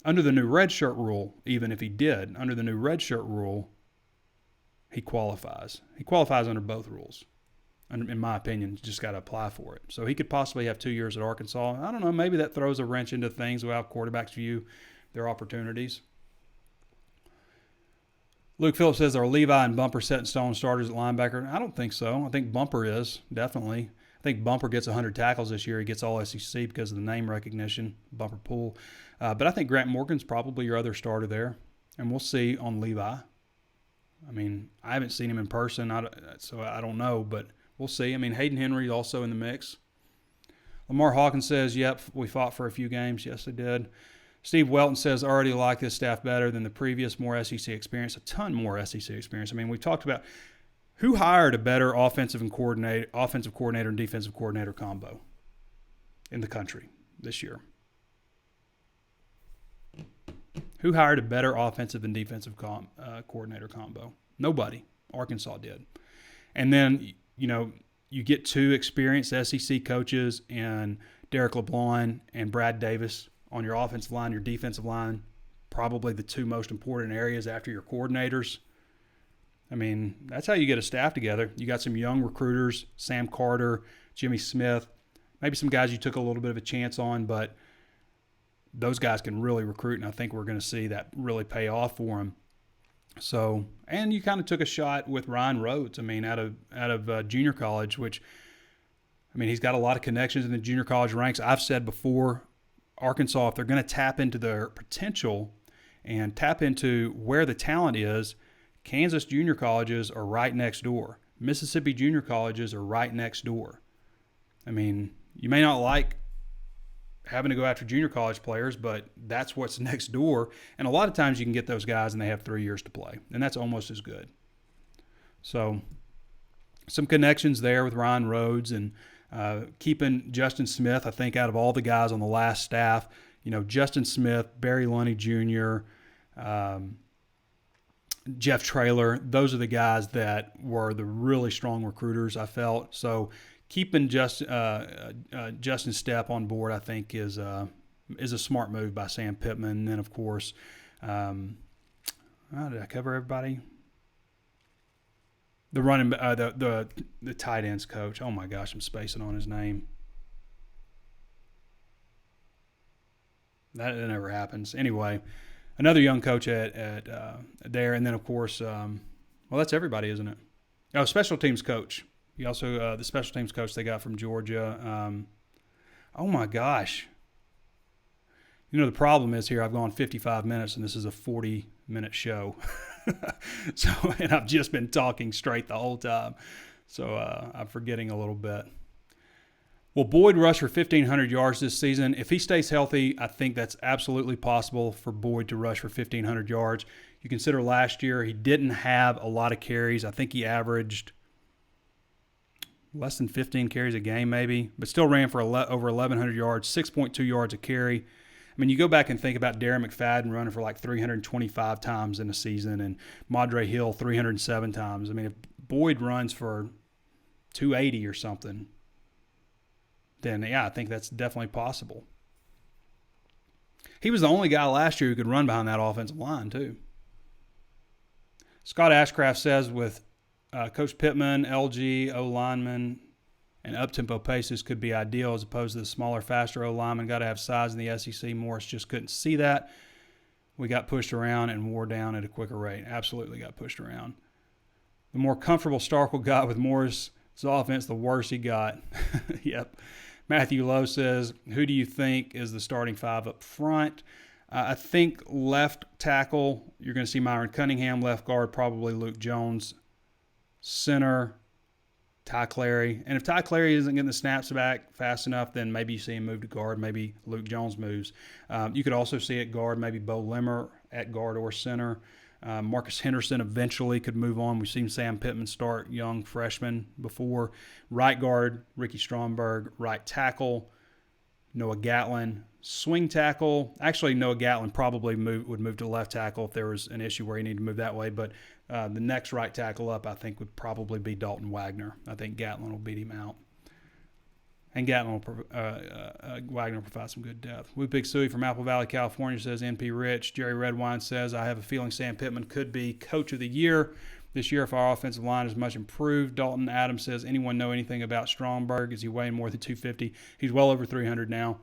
under the new redshirt rule, even if he did, under the new redshirt rule, he qualifies. He qualifies under both rules. In my opinion, just got to apply for it. So he could possibly have 2 years at Arkansas. I don't know. Maybe that throws a wrench into things with how quarterbacks view their opportunities. Luke Phillips says, "Are Levi and Bumper set in stone starters at linebacker?" I don't think so. I think Bumper is, definitely. I think Bumper gets 100 tackles this year. He gets all SEC because of the name recognition, Bumper Pool. But I think Grant Morgan's probably your other starter there. And we'll see on Levi. I haven't seen him in person, so I don't know, but we'll see. Hayden Henry also in the mix. Lamar Hawkins says, "Yep, we fought for a few games." Yes, they did. Steve Welton says, "Already like this staff better than the previous, more SEC experience." A ton more SEC experience. We've talked about who hired a better offensive coordinator and defensive coordinator combo in the country this year. Who hired a better offensive and defensive coordinator combo? Nobody. Arkansas did. And then, you get two experienced SEC coaches and Derek LeBlanc and Brad Davis on your offensive line, your defensive line, probably the two most important areas after your coordinators. That's how you get a staff together. You got some young recruiters, Sam Carter, Jimmy Smith, maybe some guys you took a little bit of a chance on, but those guys can really recruit, and I think we're going to see that really pay off for them. So, and you kind of took a shot with Ryan Rhodes, out of junior college, which, he's got a lot of connections in the junior college ranks. I've said before, Arkansas, if they're going to tap into their potential and tap into where the talent is, Kansas junior colleges are right next door. Mississippi junior colleges are right next door. You may not like having to go after junior college players, but that's what's next door. And a lot of times you can get those guys and they have 3 years to play, and that's almost as good. So some connections there with Ryan Rhodes and keeping Justin Smith, I think, out of all the guys on the last staff, Justin Smith, Barry Lunny Jr., Jeff Traylor, those are the guys that were the really strong recruiters, I felt. So keeping Justin Stepp on board, I think, is a smart move by Sam Pittman. And then, of course, did I cover everybody? The the tight ends coach. Oh my gosh, I'm spacing on his name. That never happens. Anyway, another young coach at there, and then of course, that's everybody, isn't it? Oh, special teams coach. You also the special teams coach they got from Georgia. Oh my gosh. The problem is here I've gone 55 minutes and this is a 40-minute show. And I've just been talking straight the whole time. So I'm forgetting a little bit. Will Boyd rush for 1,500 yards this season? If he stays healthy, I think that's absolutely possible for Boyd to rush for 1,500 yards. You consider last year he didn't have a lot of carries. I think he averaged less than 15 carries a game maybe, but still ran for over 1,100 yards, 6.2 yards a carry. I mean, you go back and think about Darren McFadden running for like 325 times in a season and Madre Hill 307 times. I mean, if Boyd runs for 280 or something, then, yeah, I think that's definitely possible. He was the only guy last year who could run behind that offensive line, too. Scott Ashcraft says with Coach Pittman, LG, O-lineman, and up-tempo paces could be ideal as opposed to the smaller, faster O-lineman. Got to have size in the SEC. Morris just couldn't see that. We got pushed around and wore down at a quicker rate. Absolutely got pushed around. The more comfortable Starkville got with Morris' offense, the worse he got. Yep. Matthew Lowe says, who do you think is the starting five up front? I think left tackle, you're going to see Myron Cunningham. Left guard, probably Luke Jones. Center, Ty Clary. And if Ty Clary isn't getting the snaps back fast enough, then maybe you see him move to guard. Maybe Luke Jones moves. You could also see at guard, maybe Bo Limmer at guard or center. Marcus Henderson eventually could move on. We've seen Sam Pittman start young freshman before. Right guard, Ricky Stromberg. Right tackle, Noah Gatlin. Swing tackle, actually Noah Gatlin probably would move to left tackle if there was an issue where he needed to move that way. But the next right tackle up, I think, would probably be Dalton Wagner. I think Gatlin will beat him out. And Gatlin will Wagner provide some good depth. Woo Big Suey from Apple Valley, California says, NP Rich. Jerry Redwine says, I have a feeling Sam Pittman could be coach of the year this year if our offensive line is much improved. Dalton Adams says, anyone know anything about Stromberg? Is he weighing more than 250? He's well over 300 now.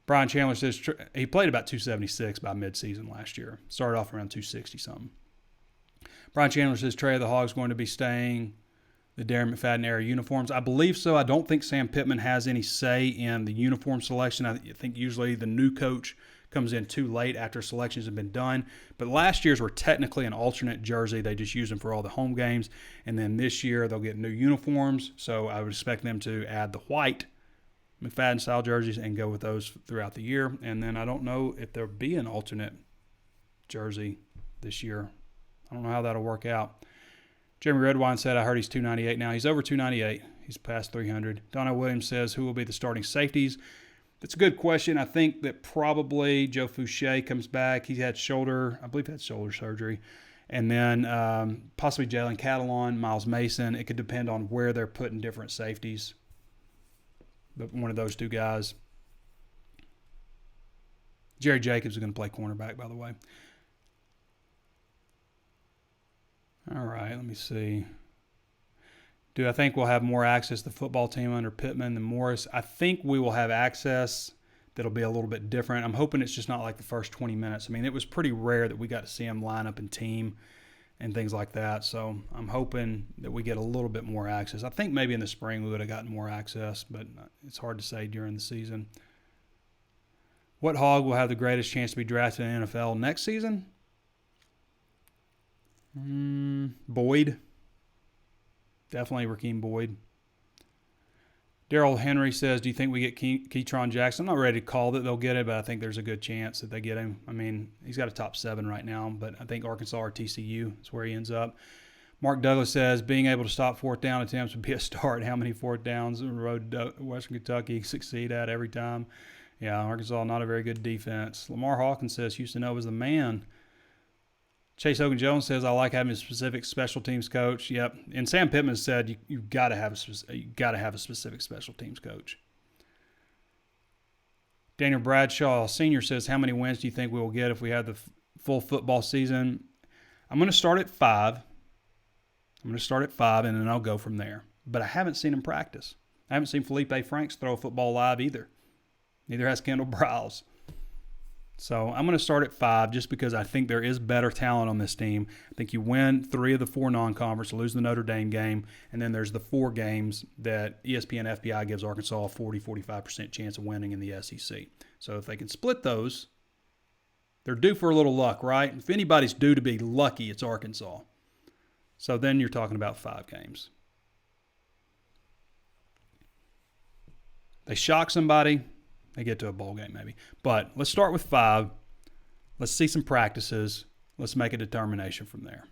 Brian Chandler says he played about 276 by midseason last year. Started off around 260-something. Brian Chandler says Trey of the Hogs going to be staying the Darren McFadden era uniforms. I believe so. I don't think Sam Pittman has any say in the uniform selection. I think usually the new coach comes in too late after selections have been done. But last year's were technically an alternate jersey. They just used them for all the home games. And then this year they'll get new uniforms. So I would expect them to add the white McFadden-style jerseys and go with those throughout the year. And then I don't know if there'll be an alternate jersey this year. I don't know how that'll work out. Jeremy Redwine said, I heard he's 298 now. He's over 298. He's past 300. Donna Williams says, who will be the starting safeties? That's a good question. I think that probably Joe Fouché comes back. He had shoulder surgery. And then possibly Jalen Catalon, Miles Mason. It could depend on where they're putting different safeties. But one of those two guys. Jerry Jacobs is going to play cornerback, by the way. All right, let me see. Do I think we'll have more access to the football team under Pittman than Morris? I think we will have access that'll be a little bit different. I'm hoping it's just not like the first 20 minutes. I mean, it was pretty rare that we got to see him line up and team and things like that. So I'm hoping that we get a little bit more access. I think maybe in the spring we would have gotten more access, but it's hard to say during the season. What Hog will have the greatest chance to be drafted in the NFL next season? Boyd. Definitely Raheim Boyd. Daryl Henry says, do you think we get Keytron Jackson? I'm not ready to call that they'll get it, but I think there's a good chance that they get him. I mean, he's got a top 7 right now, but I think Arkansas or TCU is where he ends up. Mark Douglas says, being able to stop fourth down attempts would be a start. How many fourth downs on the road to Western Kentucky succeed at every time? Yeah, Arkansas, not a very good defense. Lamar Hawkins says, Houston Nova's the man. Chase Hogan-Jones says, I like having a specific special teams coach. Yep. And Sam Pittman said you've got to have a specific special teams coach. Daniel Bradshaw Sr. says, how many wins do you think we will get if we have the full football season? I'm going to start at 5. And then I'll go from there. But I haven't seen him practice. I haven't seen Felipe Franks throw a football live either. Neither has Kendall Browse. So I'm going to start at 5 just because I think there is better talent on this team. I think you win 3 of the 4 non-conference, lose the Notre Dame game, and then there's the 4 games that ESPN FPI gives Arkansas a 40-45% chance of winning in the SEC. So if they can split those, they're due for a little luck, right? If anybody's due to be lucky, it's Arkansas. So then you're talking about 5 games. They shock somebody, they get to a bowl game maybe. But let's start with 5. Let's see some practices. Let's make a determination from there.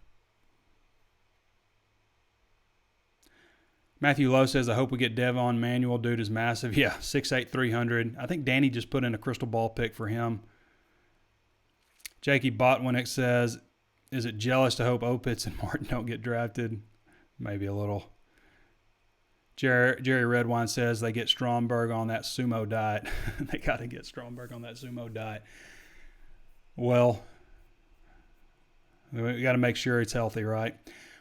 Matthew Lowe says, I hope we get Devon Manuel. Dude is massive. Yeah, 6'8", 300. I think Danny just put in a crystal ball pick for him. Jakey Botwinick says, is it jealous to hope Opitz and Martin don't get drafted? Maybe a little. Jerry Redwine says they get Stromberg on that sumo diet. They got to get Stromberg on that sumo diet. Well, we got to make sure it's healthy, right?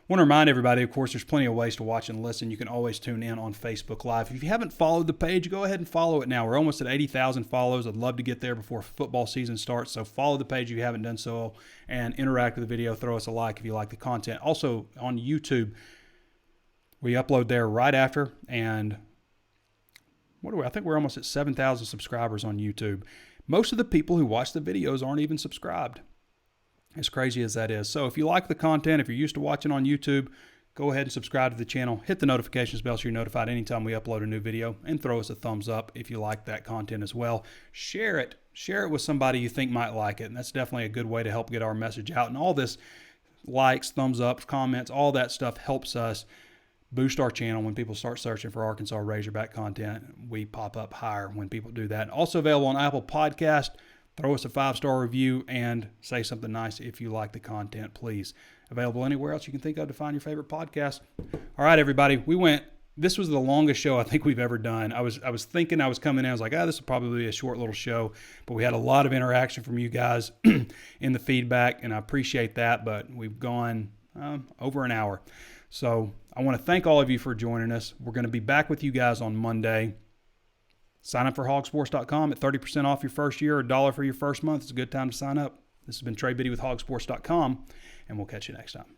Want to remind everybody, of course, there's plenty of ways to watch and listen. You can always tune in on Facebook Live. If you haven't followed the page, go ahead and follow it now. We're almost at 80,000 follows. I'd love to get there before football season starts. So follow the page if you haven't done so and interact with the video. Throw us a like if you like the content. Also on YouTube, we upload there right after. And I think we're almost at 7,000 subscribers on YouTube. Most of the people who watch the videos aren't even subscribed. As crazy as that is. So if you like the content, if you're used to watching on YouTube, go ahead and subscribe to the channel. Hit the notifications bell so you're notified anytime we upload a new video. And throw us a thumbs up if you like that content as well. Share it. Share it with somebody you think might like it. And that's definitely a good way to help get our message out. And all this likes, thumbs up, comments, all that stuff helps us boost our channel. When people start searching for Arkansas Razorback content, we pop up higher when people do that. Also available on Apple Podcast. Throw us a 5-star review and say something nice if you like the content, please. Available anywhere else you can think of to find your favorite podcast. All right, everybody. This was the longest show I think we've ever done. I was thinking I was coming in. I was like, this will probably be a short little show. But we had a lot of interaction from you guys in the feedback, and I appreciate that. But we've gone over an hour. So I want to thank all of you for joining us. We're going to be back with you guys on Monday. Sign up for HawgSports.com at 30% off your first year, $1 for your first month. It's a good time to sign up. This has been Trey Biddy with HawgSports.com, and we'll catch you next time.